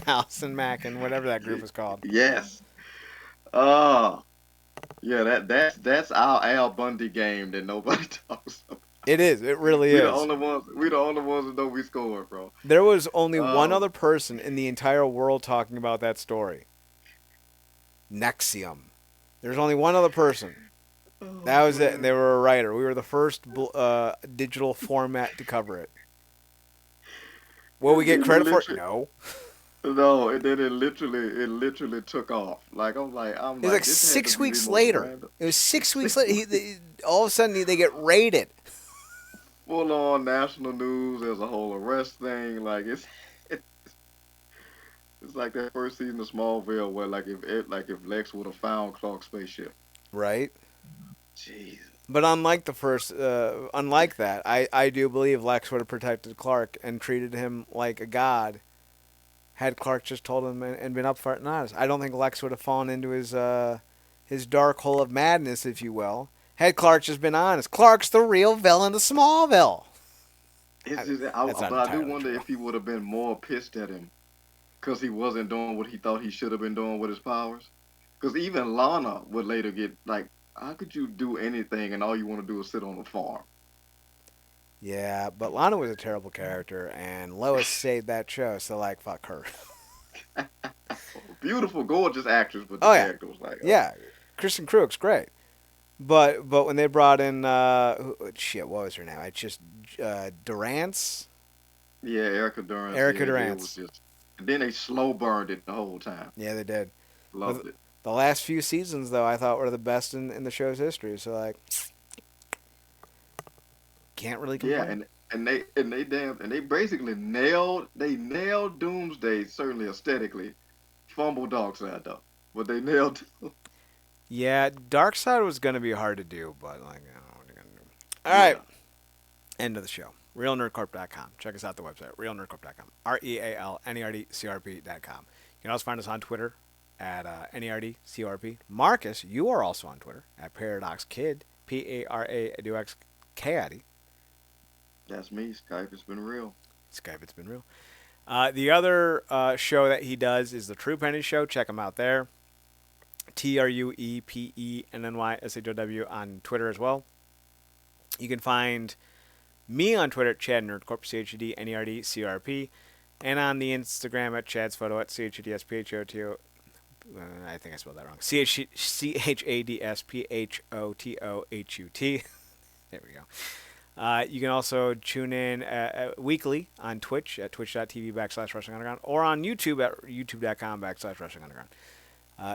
Speaker 3: Allison Mack and whatever that group is called.
Speaker 2: yes. Uh yeah, that's our Al Bundy game that nobody talks about.
Speaker 3: It is. It really
Speaker 2: We the
Speaker 3: is.
Speaker 2: only ones we the only ones that know we scored, bro.
Speaker 3: There was only one
Speaker 2: Um
Speaker 3: other person in the entire world talking about that story. Nexium. There's only one other person.
Speaker 2: oh
Speaker 3: That was it. And
Speaker 2: man.
Speaker 3: they were a writer. We were the first digital format to cover it. Will we
Speaker 2: And
Speaker 3: get
Speaker 2: then it
Speaker 3: credit for it?
Speaker 2: literally
Speaker 3: No.
Speaker 2: no, and then it literally took off. Like I'm
Speaker 3: It was like
Speaker 2: like this had to
Speaker 3: 6
Speaker 2: be the
Speaker 3: weeks
Speaker 2: most
Speaker 3: later.
Speaker 2: random
Speaker 3: It was 6 weeks later. All of a sudden, they get raided.
Speaker 2: full on national news. There's a whole arrest thing. Like it's like that first season of Smallville where like if Lex would have found Clark's spaceship.
Speaker 3: Right?
Speaker 2: Jesus.
Speaker 3: But unlike that, I do believe Lex would have protected Clark and treated him like a god had Clark just told him and been upfront and honest. I don't think Lex would have fallen into his dark hole of madness, if you will, had Clark just been honest. Clark's the real villain of Smallville.
Speaker 2: It's
Speaker 3: I,
Speaker 2: just,
Speaker 3: that's not
Speaker 2: but I do
Speaker 3: entirely
Speaker 2: wonder
Speaker 3: true.
Speaker 2: if he would have been more pissed at him because he wasn't doing what he thought he should have been doing with his powers. Because even Lana would later get like, how could you do anything and all you want to do is sit on a farm?
Speaker 3: Yeah, but Lana was a terrible character, and Lois saved that show, so, like, fuck her.
Speaker 2: Beautiful, gorgeous actress, but the
Speaker 3: Oh, yeah.
Speaker 2: character was like,
Speaker 3: Yeah, Kristen Krug's great. But when they brought in, shit, what was her name? It's just Durance?
Speaker 2: yeah, Erica Durance.
Speaker 3: Erica
Speaker 2: Yeah, it was
Speaker 3: Durance.
Speaker 2: just And then they slow burned it the whole time.
Speaker 3: Yeah, they did. But
Speaker 2: Loved it.
Speaker 3: the last few seasons, though, I thought were the best in the show's history. So like, can't really
Speaker 2: Yeah,
Speaker 3: complain.
Speaker 2: and they basically nailed Doomsday, certainly aesthetically. Fumble Darkseid though. But they nailed
Speaker 3: Yeah, Dark Side was gonna be hard to do, but like, I don't know what you're gonna do. All right,
Speaker 2: yeah.
Speaker 3: end of the show. RealNerdCorp.com. Check us out at the website. RealNerdCorp.com. RealNerdCorp.com. You can also find us on Twitter at NERDCORP. Marcus, you are also on Twitter at Paradox Kid. PARADOXKID.
Speaker 2: That's me. Skype has been real.
Speaker 3: Skype, it's been real. The other show that he does is the True Penny Show. Check him out there. TRUEPENNYSHOW on Twitter as well. You can find me on Twitter at Chad Nerdcorp, CHEDNERDCRP, and on the Instagram at Chad's Photo at CHEDSPHOTO. I think I spelled that wrong. CHADSPHOTOHUT. There we go. You can also tune in weekly on Twitch at twitch.tv/Wrestling Underground or on YouTube at youtube.com/Wrestling Underground.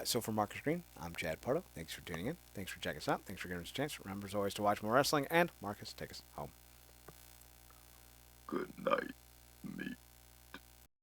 Speaker 3: So for Marcus Green, I'm Chad Pardo. Thanks for tuning in. Thanks for checking us out. Thanks for giving us a chance. Remember, as always, to watch more wrestling. And Marcus, take us home.
Speaker 2: Good night.